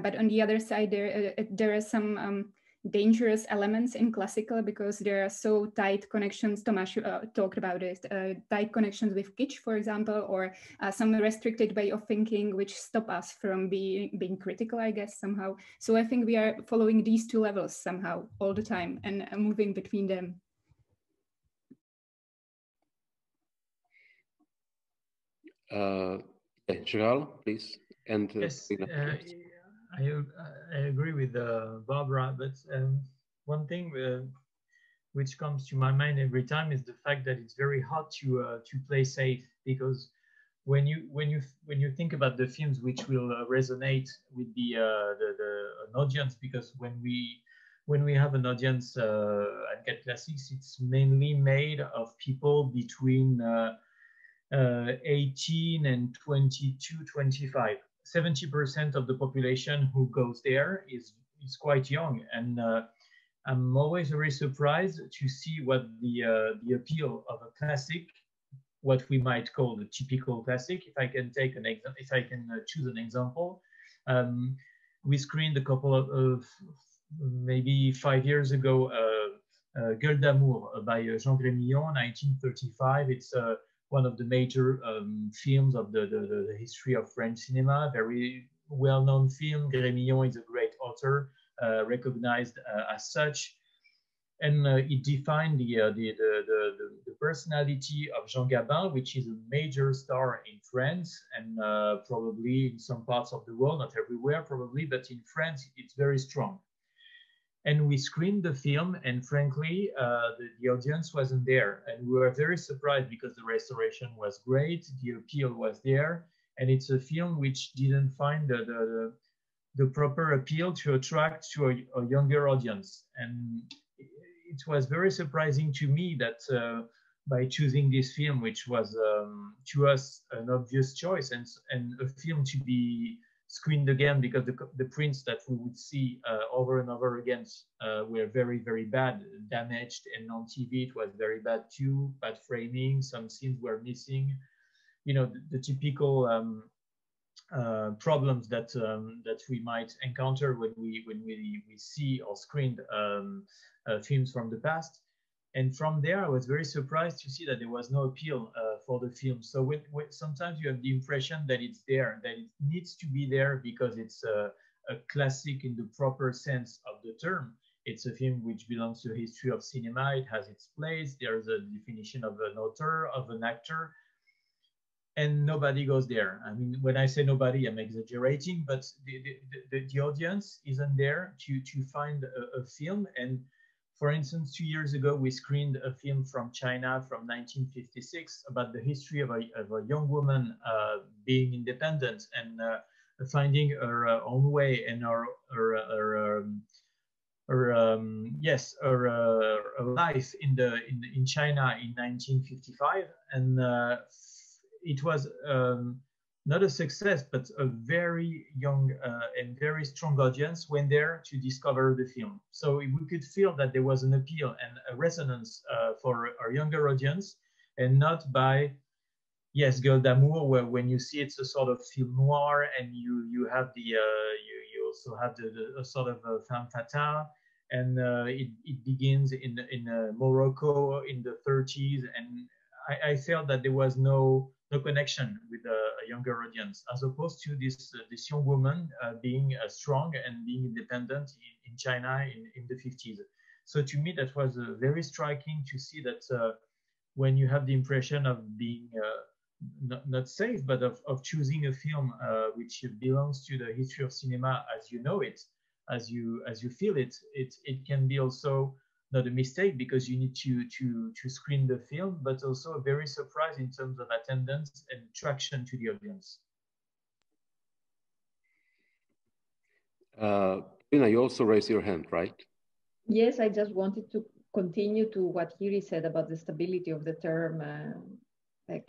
But on the other side, there are some dangerous elements in classical, because there are so tight connections. Tomáš talked about it, tight connections with kitsch, for example, or some restricted way of thinking, which stop us from being critical, I guess, somehow. So I think we are following these two levels somehow all the time and moving between them. Gérald, please. And yes, I agree with Barbara, but one thing which comes to my mind every time is the fact that it's very hard to play safe, because when you think about the films which will resonate with an audience, because when we have an audience at Get Classics, it's mainly made of people between 18 and 22, 25. 70% of the population who goes there is quite young, and I'm always very surprised to see what the appeal of a classic, what we might call the typical classic. If I can take an example, if I can choose an example, we screened a couple of maybe 5 years ago, Gueule d'Amour by Jean Grémillon, 1935. It's one of the major films of the history of French cinema, very well-known film. Grémillon is a great author, recognized as such. And it defined the personality of Jean Gabin, which is a major star in France and probably in some parts of the world, not everywhere probably, but in France it's very strong. And we screened the film, and frankly, the audience wasn't there. And we were very surprised because the restoration was great, the appeal was there, and it's a film which didn't find the proper appeal to attract to a younger audience. And it was very surprising to me that by choosing this film, which was to us an obvious choice, and a film to be screened again, because the prints that we would see over and over again were very, very bad, damaged, and on TV it was very bad too, bad framing, some scenes were missing, you know, the typical problems that we might encounter when we see or screened films from the past. And from there, I was very surprised to see that there was no appeal for the film. So sometimes you have the impression that it's there, that it needs to be there because it's a classic in the proper sense of the term. It's a film which belongs to the history of cinema. It has its place. There's a definition of an author, of an actor, and nobody goes there. I mean, when I say nobody, I'm exaggerating, but the audience isn't there to find a film. And for instance, 2 years ago, we screened a film from China from 1956 about the history of a young woman being independent and finding her own way and her life in China in 1955, and it was not a success, but a very young and very strong audience went there to discover the film. So we could feel that there was an appeal and a resonance for our younger audience, and not by, yes, Gueule d'Amour, where when you see it's a sort of film noir, and you have the you also have a sort of a femme fatale, and it begins in Morocco in the 30s, and I felt that there was no connection with a younger audience, as opposed to this young woman being strong and being independent in China in the 50s. So to me, that was very striking to see that when you have the impression of being not safe, but of choosing a film which belongs to the history of cinema as you know it, as you feel it, it can be also not a mistake, because you need to screen the film, but also a very surprise in terms of attendance and traction to the audience. Paulina, you also raised your hand, right? Yes, I just wanted to continue to what Jiří said about the stability of the term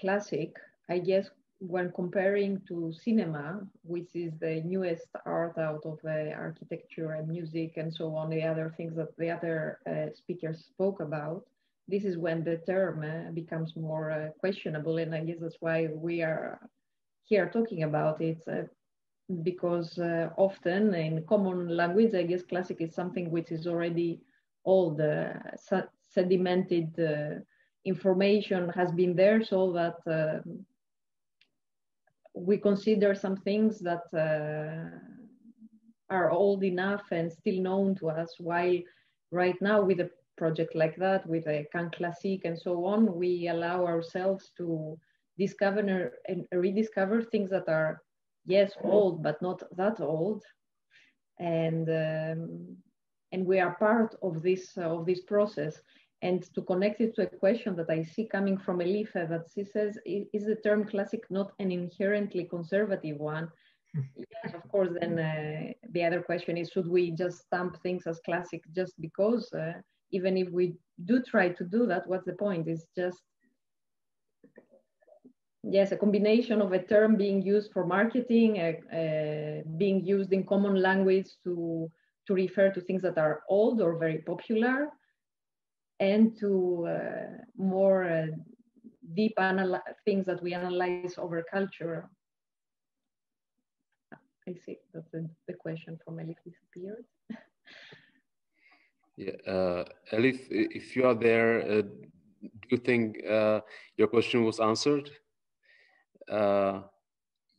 classic. I guess when comparing to cinema, which is the newest art out of architecture and music and so on, the other things that the other speakers spoke about, this is when the term becomes more questionable. And I guess that's why we are here talking about it, because often in common language, I guess classic is something which is already old, sedimented information has been there, so that we consider some things that are old enough and still known to us, while right now with a project like that, with a Cannes Classique and so on, we allow ourselves to discover and rediscover things that are, yes, old, but not that old. And we are part of this process. And to connect it to a question that I see coming from Elif, that she says, is the term classic not an inherently conservative one? Yes, of course, then the other question is, should we just stamp things as classic just because? Even if we do try to do that, what's the point? It's just, yes, a combination of a term being used for marketing, being used in common language to refer to things that are old or very popular, and to more deep things that we analyze over culture. I see that the question from Elif disappeared. Yeah, Elif, if you are there, do you think your question was answered?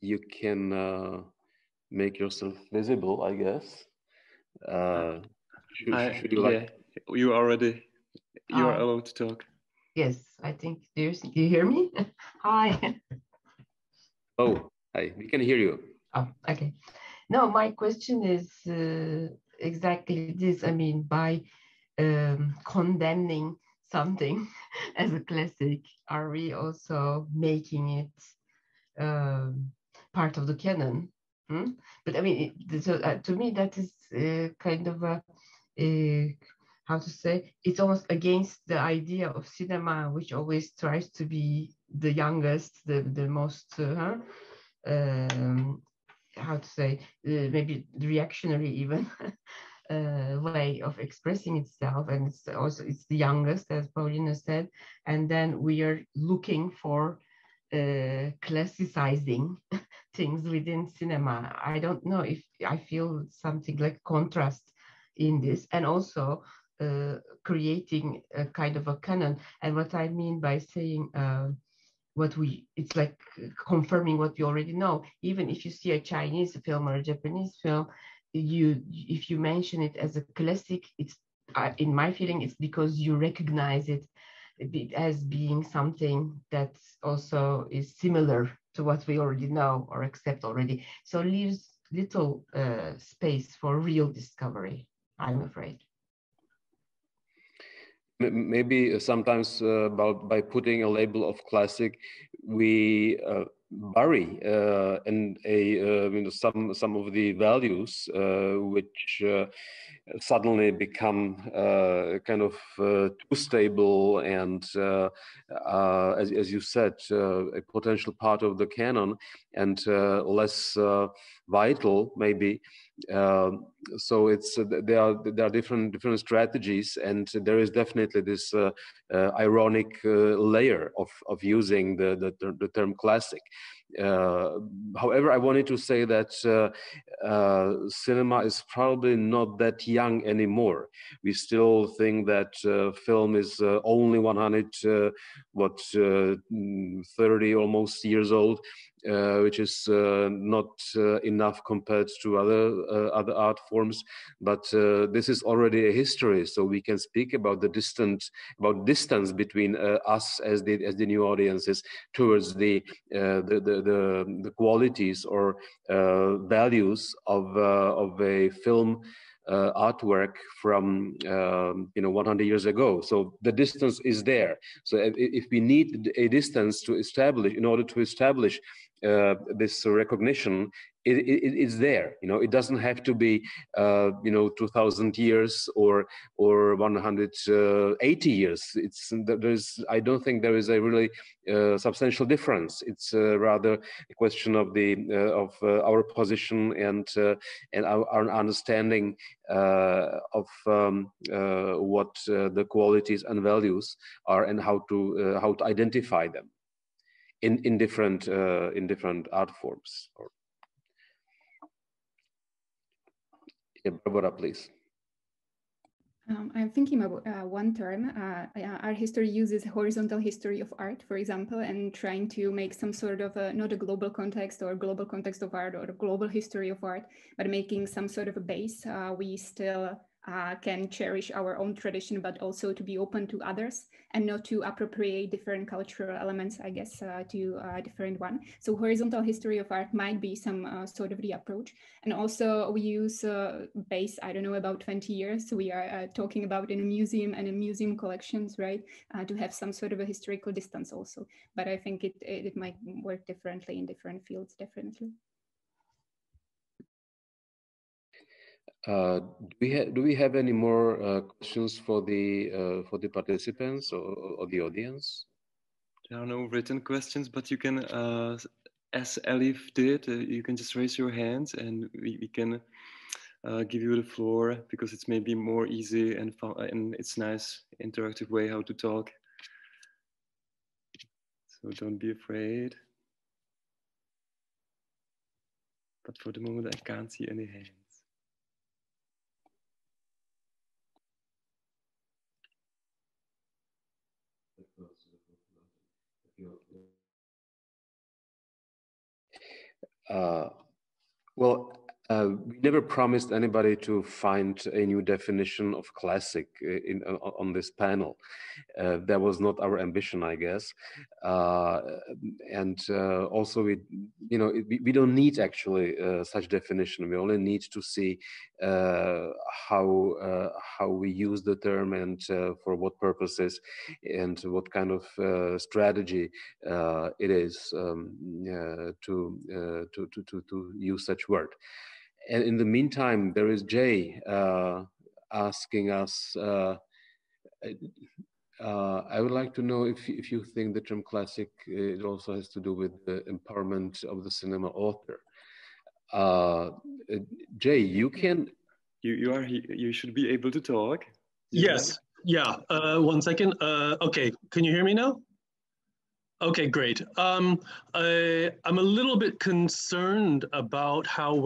You can make yourself visible, I guess. Should you like? Yeah, you are allowed to talk. Yes, I think. Do you hear me? Hi. Oh, hi. We can hear you. Oh, okay. No, my question is exactly this. I mean, by condemning something as a classic, are we also making it part of the canon? But I mean, to me, that is kind of a how to say, it's almost against the idea of cinema, which always tries to be the youngest, the most, how to say, maybe reactionary even way of expressing itself. And it's the youngest, as Paulina said. And then we are looking for classicizing things within cinema. I don't know if I feel something like contrast in this, and also creating a kind of a canon. And what I mean by saying it's like confirming what we already know. Even if you see a Chinese film or a Japanese film, if you mention it as a classic, it's in my feeling, it's because you recognize it as being something that also is similar to what we already know or accept already. So leaves little space for real discovery, I'm afraid. Maybe sometimes by putting a label of classic, we bury some of the values which suddenly become kind of too stable and, as you said, a potential part of the canon and less vital, maybe. So it's there are different strategies, and there is definitely this ironic layer of using the term classic. However, I wanted to say that cinema is probably not that young anymore. We still think that film is only 30 almost years old, which is not enough compared to other art forms. But this is already a history, so we can speak about the distance between us as the new audiences towards the qualities or values of a film artwork from 100 years ago. So the distance is there. So if we need a distance to establish, in order to establish this recognition, it's there. It doesn't have to be 2000 years or 180 years. I don't think there is a really substantial difference. It's rather a question of our position and our understanding of what the qualities and values are and how to identify them in different art forms. Barbora, please. I'm thinking about one term. Art history uses horizontal history of art, for example, and trying to make some sort of not a global context or global context of art or a global history of art, but making some sort of a base. We still can cherish our own tradition, but also to be open to others and not to appropriate different cultural elements, I guess, to a different one. So horizontal history of art might be some sort of the approach. And also we use base, I don't know, about 20 years. So we are talking about in a museum and in museum collections, right? To have some sort of a historical distance also. But I think it might work differently in different fields, definitely. Do we have any more questions for the participants or the audience? There are no written questions, but you can, as Elif did, you can just raise your hands and we can give you the floor, because it's maybe more easy and fun, and it's nice interactive way how to talk. So don't be afraid. But for the moment, I can't see any hands. We never promised anybody to find a new definition of classic on this panel. That was not our ambition, I guess. Also, we don't need actually such definition. We only need to see how we use the term and for what purposes and what kind of strategy it is to use such word. And in the meantime, there is Jay asking us, I would like to know if you think the term classic, it also has to do with the empowerment of the cinema author. Jay, you can... You should be able to talk. Yes, yeah, 1 second. Okay, can you hear me now? Okay, great. I'm a little bit concerned about how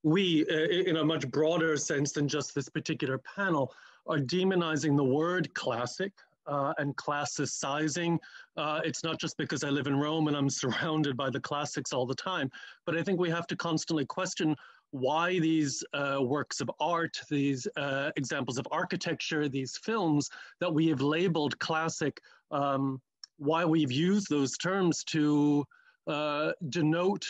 we, in a much broader sense than just this particular panel, are demonizing the word classic and classicizing. It's not just because I live in Rome and I'm surrounded by the classics all the time, but I think we have to constantly question why these works of art, these examples of architecture, these films that we have labeled classic, why we've used those terms to denote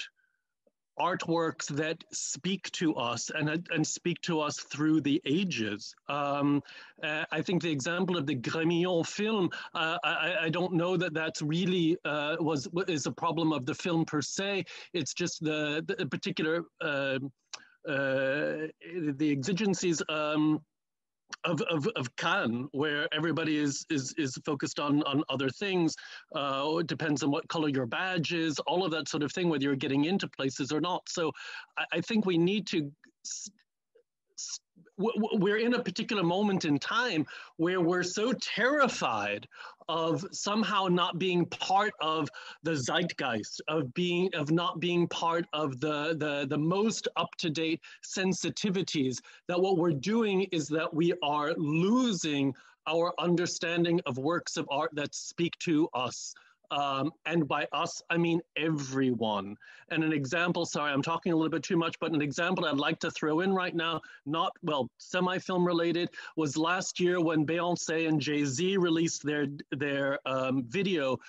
artworks that speak to us and speak to us through the ages. I think the example of the Grémillon film, I don't know that that's really is a problem of the film per se. It's just the particular the exigencies of Cannes, where everybody is focused on other things. It depends on what color your badge is, all of that sort of thing, whether you're getting into places or not. So I think we need to, we're in a particular moment in time where we're so terrified of somehow not being part of the zeitgeist, of not being part of the most up-to-date sensitivities, that what we're doing is that we are losing our understanding of works of art that speak to us. And by us, I mean everyone. And an example, sorry, I'm talking a little bit too much, but an example I'd like to throw in right now, not, well, semi-film related, was last year when Beyoncé and Jay-Z released their video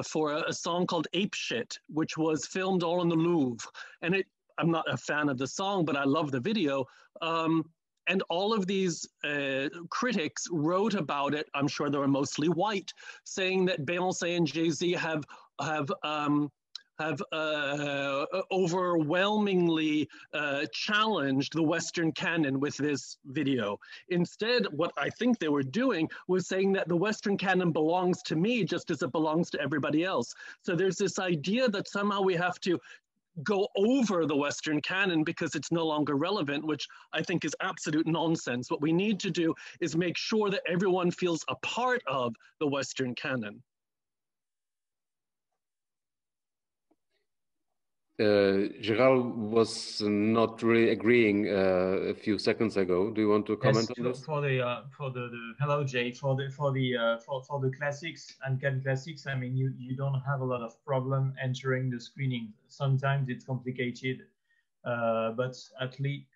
for a song called Ape Shit, which was filmed all in the Louvre. And I'm not a fan of the song, but I love the video. And all of these critics wrote about it, I'm sure they were mostly white, saying that Beyoncé and Jay-Z have overwhelmingly challenged the Western canon with this video. Instead, what I think they were doing was saying that the Western canon belongs to me just as it belongs to everybody else. So there's this idea that somehow we have to go over the Western canon because it's no longer relevant, which I think is absolute nonsense. What we need to do is make sure that everyone feels a part of the Western canon. Gérald was not really agreeing a few seconds ago. Do you want to comment on this? For the hello Jay, for the classics and Cannes classics, I mean you don't have a lot of problem entering the screening. Sometimes it's complicated, but at least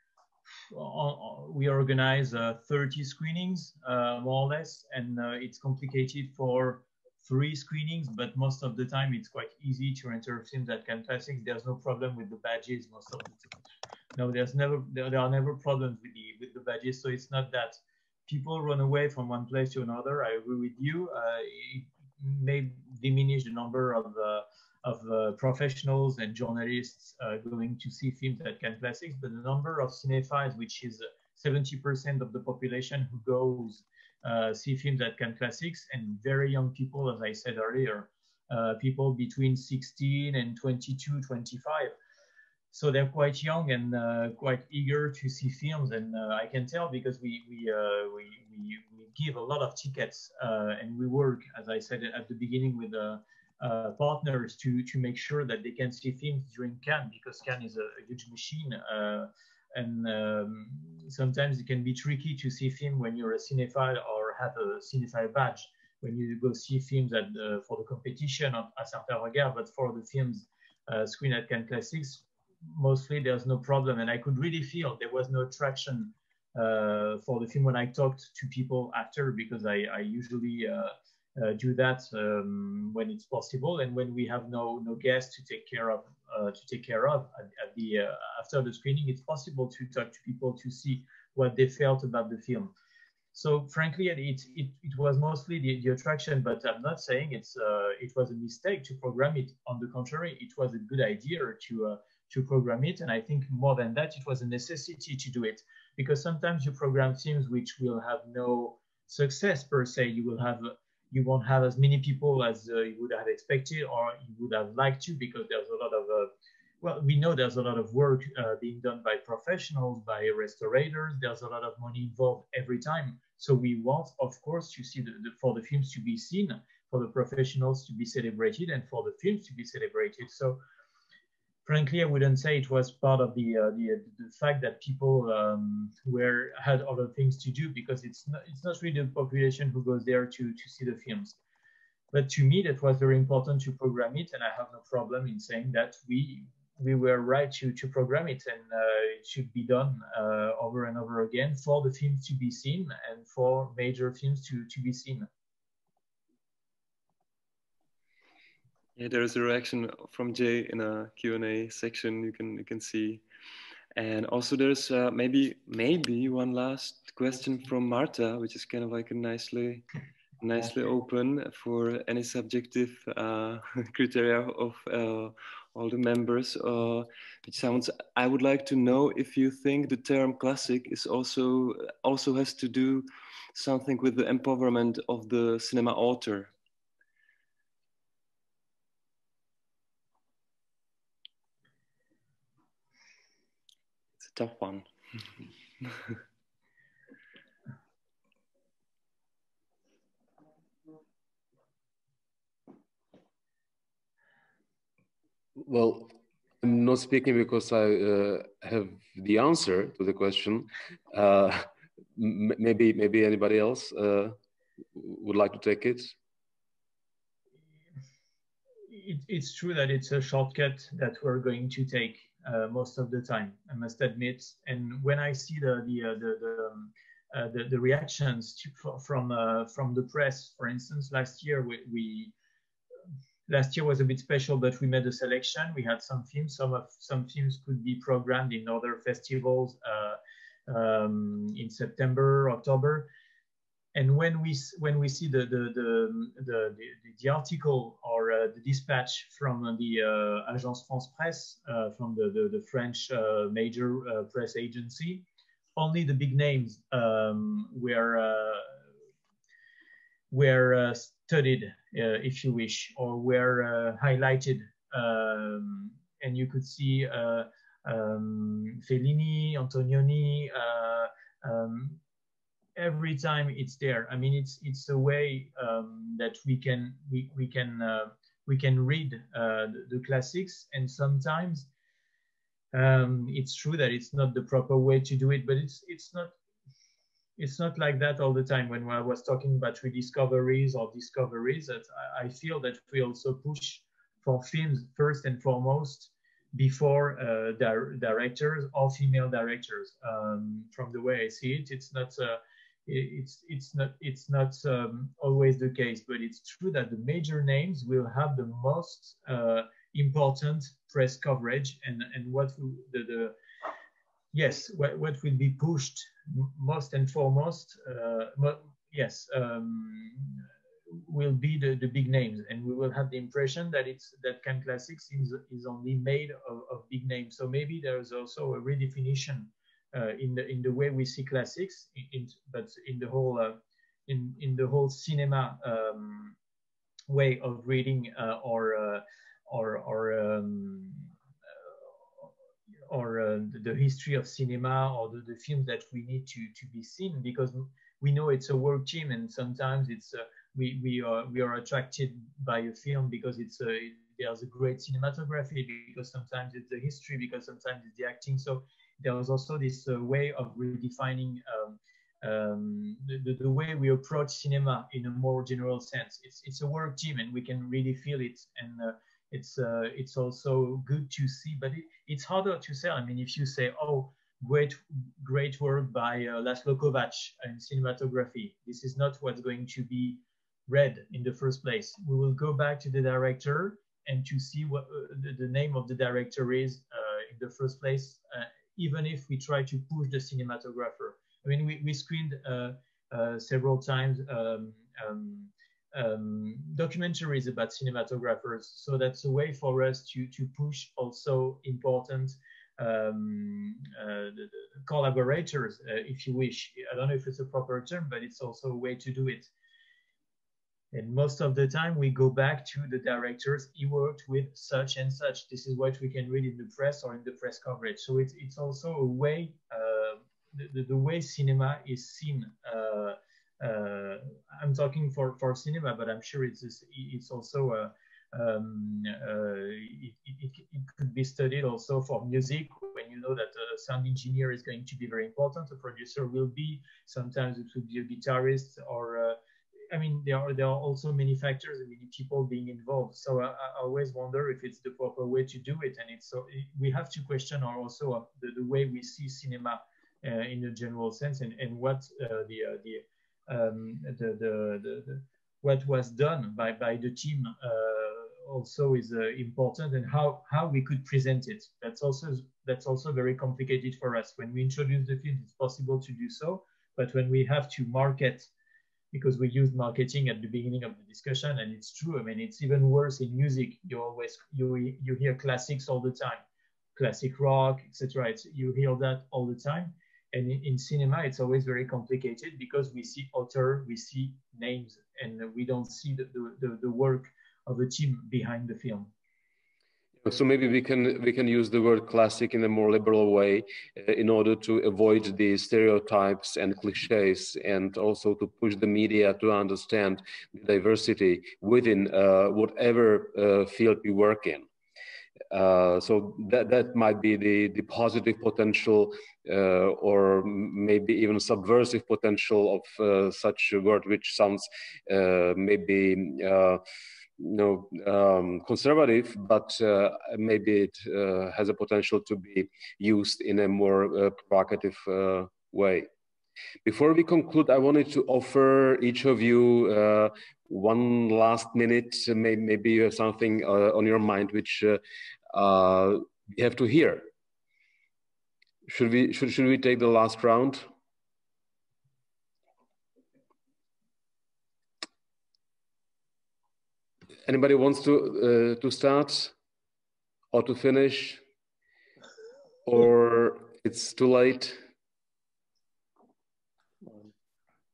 we organize 30 screenings more or less, and it's complicated for 3 screenings, but most of the time it's quite easy to enter films at Cannes Classics. There's no problem with the badges most of the time. No, there are never problems with the badges. So it's not that people run away from one place to another. I agree with you. It may diminish the number of professionals and journalists going to see films at Cannes Classics, but the number of cinephiles, which is 70% of the population who goes see films at Cannes Classics, and very young people, as I said earlier, people between 16 and 22, 25. So they're quite young and quite eager to see films. And I can tell because we give a lot of tickets and we work, as I said at the beginning, with partners to make sure that they can see films during Cannes, because Cannes is a huge machine. And sometimes it can be tricky to see film when you're a cinephile or have a cinephile badge, when you go see films for the competition at Certain Regard, but for the films screened at Cannes Classics, mostly there's no problem. And I could really feel there was no attraction for the film when I talked to people after, because I usually do that when it's possible, and when we have no guests to take care of at the after the screening, it's possible to talk to people to see what they felt about the film. So frankly, it was mostly the attraction, but I'm not saying it was a mistake to program it. On the contrary, it was a good idea to program it, and I think more than that, it was a necessity to do it, because sometimes you program films which will have no success per se. You won't have as many people as you would have expected or you would have liked to, because there's a lot of, well, we know there's a lot of work being done by professionals, by restaurators. There's a lot of money involved every time. So we want, of course, to see for the films to be seen, for the professionals to be celebrated, and for the films to be celebrated. So frankly, I wouldn't say it was part of the fact that people had other things to do, because it's not really the population who goes there to see the films. But to me, that was very important to program it, and I have no problem in saying that we we were right to program it, and it should be done over and over again for the films to be seen and for major films to be seen. Yeah, there is a reaction from Jay in a Q&A section you can see. And also there's maybe one last question from Marta, which is kind of like a nicely open for any subjective criteria of all the members. Which sounds, I would like to know if you think the term classic is also has to do something with the empowerment of the cinema author. It's a tough one. Well, I'm not speaking because I have the answer to the question. Maybe anybody else would like to take it. It's true that it's a shortcut that we're going to take most of the time, I must admit. And when I see the reactions from the press, for instance, last year last year was a bit special, but we made a selection. We had some films. Some films could be programmed in other festivals in September, October. And when we see the article or the dispatch from the Agence France Presse, from the French major press agency, only the big names were studied, if you wish, or were highlighted, and you could see Fellini, Antonioni. Every time it's there. I mean, it's a way that we can read the classics, and sometimes it's true that it's not the proper way to do it, but it's not like that all the time. When I was talking about rediscoveries or discoveries, that I feel that we also push for films first and foremost before directors or female directors. From the way I see it, it's not always the case, but it's true that the major names will have the most important press coverage, and what what will be pushed most and foremost, will be the big names, and we will have the impression that Cannes Classics is only made of big names. So maybe there's also a redefinition in the way we see classics, but in the whole cinema way of reading or the history of cinema, or the films that we need to be seen, because we know it's a work team, and sometimes it's we are attracted by a film because there's a great cinematography, because sometimes it's the history, because sometimes it's the acting. So there was also this way of redefining the way we approach cinema in a more general sense. It's a work team, and we can really feel it, and it's also good to see, but it's harder to sell. I mean, if you say, oh, great work by Laszlo Kovacs in cinematography, this is not what's going to be read in the first place. We will go back to the director and to see what the name of the director is in the first place, even if we try to push the cinematographer. I mean, we screened several times documentaries about cinematographers, so that's a way for us to push also important collaborators, if you wish. I don't know if it's a proper term, but it's also a way to do it. And most of the time we go back to the directors. He worked with such and such. This is what we can read in the press or in the press coverage. So it's also a way, the way cinema is seen. I'm talking for cinema, but I'm sure it's also it could be studied also for music, when you know that a sound engineer is going to be very important. A producer will be, sometimes it will be a guitarist, or I mean, there are also many factors and many people being involved. So I always wonder if it's the proper way to do it. And it's so we have to question also the way we see cinema in a general sense, and what what was done by the team also is important, and how we could present it. That's also very complicated for us. When we introduce the film, it's possible to do so, but when we have to market, because we use marketing at the beginning of the discussion, and it's true. I mean, it's even worse in music. You hear classics all the time, classic rock, etc. You hear that all the time. And in cinema, it's always very complicated because we see author, we see names, and we don't see the work of a team behind the film. So maybe we can use the word classic in a more liberal way in order to avoid the stereotypes and cliches, and also to push the media to understand the diversity within whatever field we work in. So that might be the positive potential or maybe even subversive potential of such a word, which sounds maybe conservative, but maybe it has a potential to be used in a more provocative way. Before we conclude, I wanted to offer each of you one last minute. Maybe you have something on your mind which we have to hear. Should we take the last round? Anybody wants to start or to finish, or it's too late?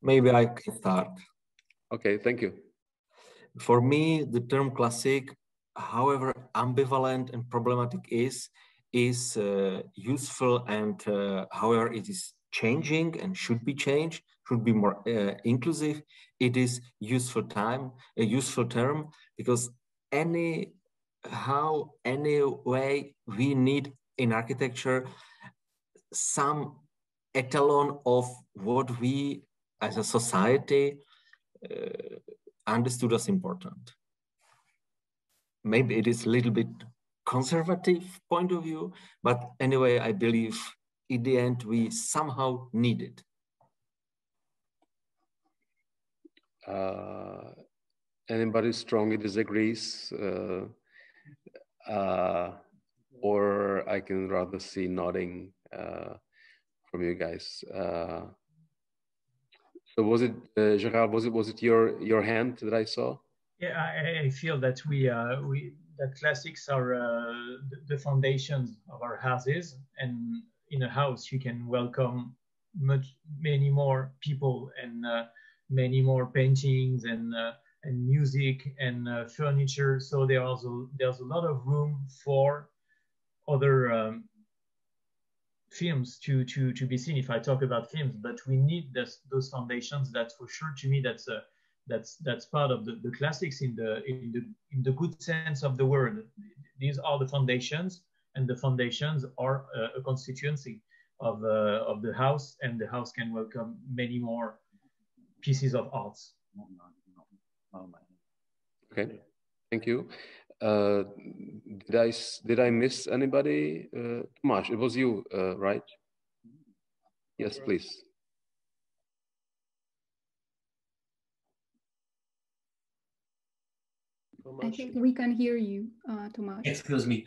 Maybe I can start. Okay, thank you. For me, the term classic, however ambivalent and problematic is useful, and however it is changing and should be changed, should be more inclusive. It is useful a useful term, because any way we need in architecture some etalon of what we as a society understood as important. Maybe it is a little bit conservative point of view, but anyway, I believe in the end we somehow need it. Anybody strongly disagrees? Or I can rather see nodding from you guys. So was it, Gérald, was it your hand that I saw? Yeah, I feel that that classics are the foundations of our houses, and in a house you can welcome many more people and many more paintings and music and furniture. So there's a lot of room for other films to be seen. If I talk about films, but we need those foundations. That's for sure. To me, that's part of the classics in the good sense of the word. These are the foundations, and the foundations are a constituency of the house, and the house can welcome many more pieces of arts. Okay, thank you. Did I miss anybody? Tomáš, it was you, right? Yes, please. I think we can hear you, Tomáš. Excuse me.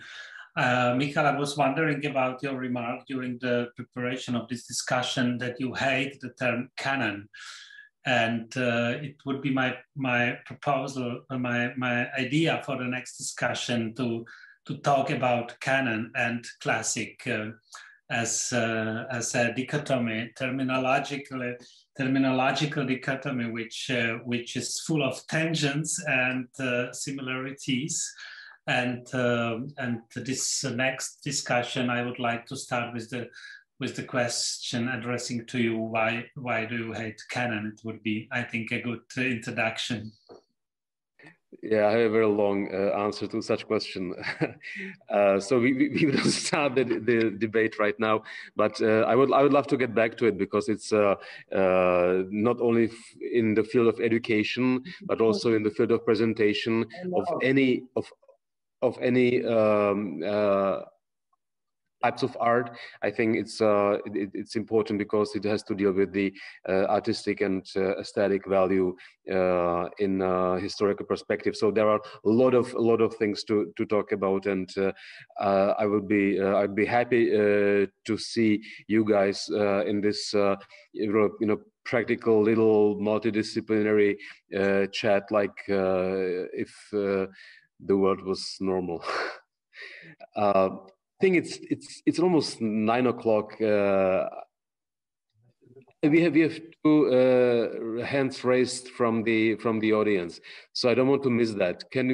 Michal, I was wondering about your remark during the preparation of this discussion that you hate the term canon. And it would be my proposal, my idea for the next discussion to talk about canon and classic as a dichotomy, terminological dichotomy, which is full of tangents and similarities. And this next discussion, I would like to start with the question addressing to you, why do you hate canon? It would be, I think, a good introduction. Yeah, I have a very long answer to such question. So we will start the debate right now, but I would love to get back to it because it's not only in the field of education, but also in the field of presentation of any types of art. I think it's important because it has to deal with the artistic and aesthetic value in historical perspective. So there are a lot of things to talk about, and I'd be happy to see you guys in this practical little multidisciplinary chat, like if the world was normal. I think it's almost 9 o'clock. We have 2 hands raised from the audience, so I don't want to miss that. Can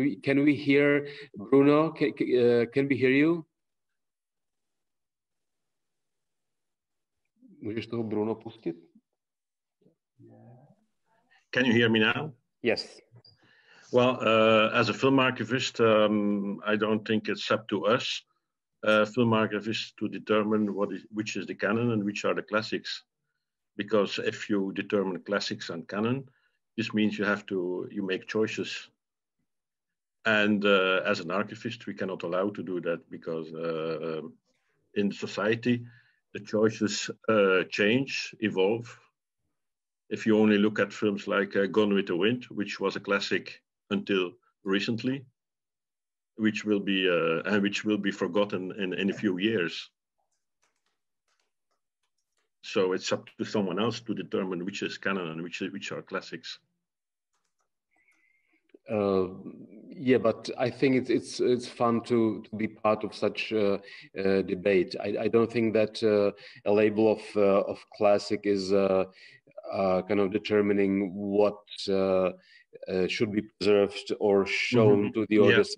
we hear Bruno? Can we hear you? Můžeš toho Bruno pustit? Can you hear me now? Yes. Well, as a film archivist, I don't think it's up to us, film archivists, to determine which is the canon and which are the classics. Because if you determine classics and canon, this means you make choices. And as an archivist, we cannot allow to do that because in society, the choices change, evolve. If you only look at films like Gone with the Wind, which was a classic until recently, which will be forgotten in a few years. So it's up to someone else to determine which is canon and which are classics. Yeah, but I think it's fun to be part of such debate. I don't think that a label of classic is kind of determining what should be preserved or shown to the audience.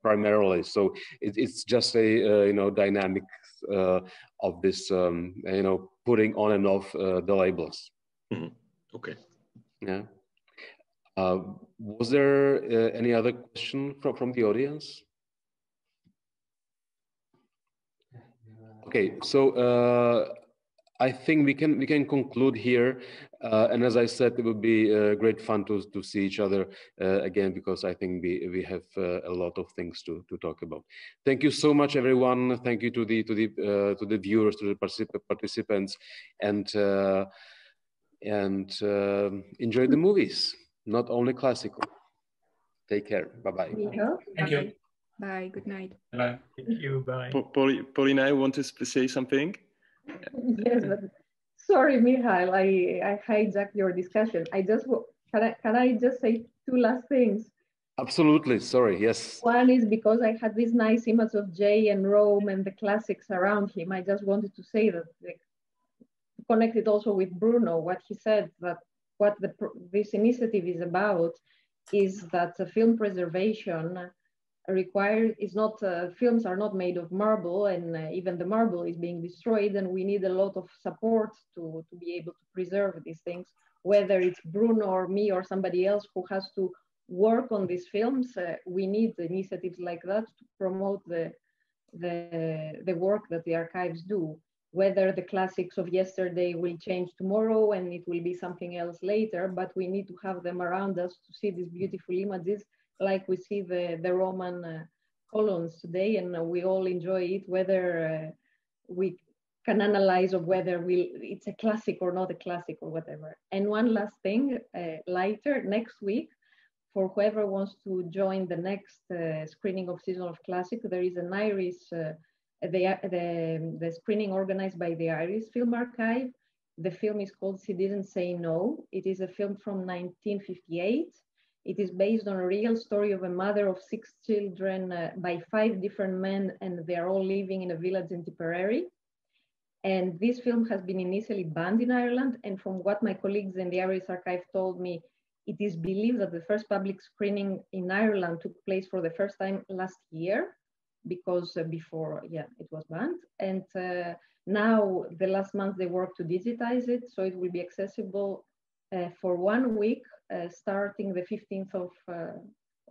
Primarily. So it's just a dynamic of this putting on and off the labels. Okay. Yeah. Was there any other question from the audience? Okay, so I think we can conclude here, and as I said, it would be great fun to see each other again, because I think we have a lot of things to talk about. Thank you so much, everyone. Thank you to the viewers, to the participants, and enjoy the movies. Not only classical. Take care. Bye-bye. Thank you. Bye. Good night. Bye. Thank you. Bye. Paulina, I want to say something. Yes, but sorry, Michal, I hijacked your discussion. Can I just say 2 last things? Absolutely. Sorry. Yes. One is because I had this nice image of Jay and Rome and the classics around him. I just wanted to say that, connected also with Bruno, what he said, that what this initiative is about is that film preservation is not, films are not made of marble, and even the marble is being destroyed, and we need a lot of support to be able to preserve these things, whether it's Bruno or me or somebody else who has to work on these films. We need initiatives like that to promote the work that the archives do. Whether the classics of yesterday will change tomorrow and it will be something else later, but we need to have them around us to see these beautiful images, like we see the Roman columns today, and we all enjoy it, whether we can analyze of whether it's a classic or not a classic or whatever. And one last thing, lighter, next week, for whoever wants to join the next screening of Season of Classic, there is an Irish the screening organized by the Irish Film Archive. The film is called She Didn't Say No. It is a film from 1958. It is based on a real story of a mother of 6 children by 5 different men, and they are all living in a village in Tipperary. And this film has been initially banned in Ireland, and from what my colleagues in the Irish Archive told me, it is believed that the first public screening in Ireland took place for the first time last year, because before, it was banned. And now, the last month, they worked to digitize it, so it will be accessible for 1 week, starting the 15th of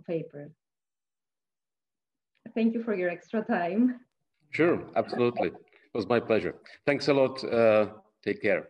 April. Thank you for your extra time. Sure, absolutely. It was my pleasure. Thanks a lot. Take care.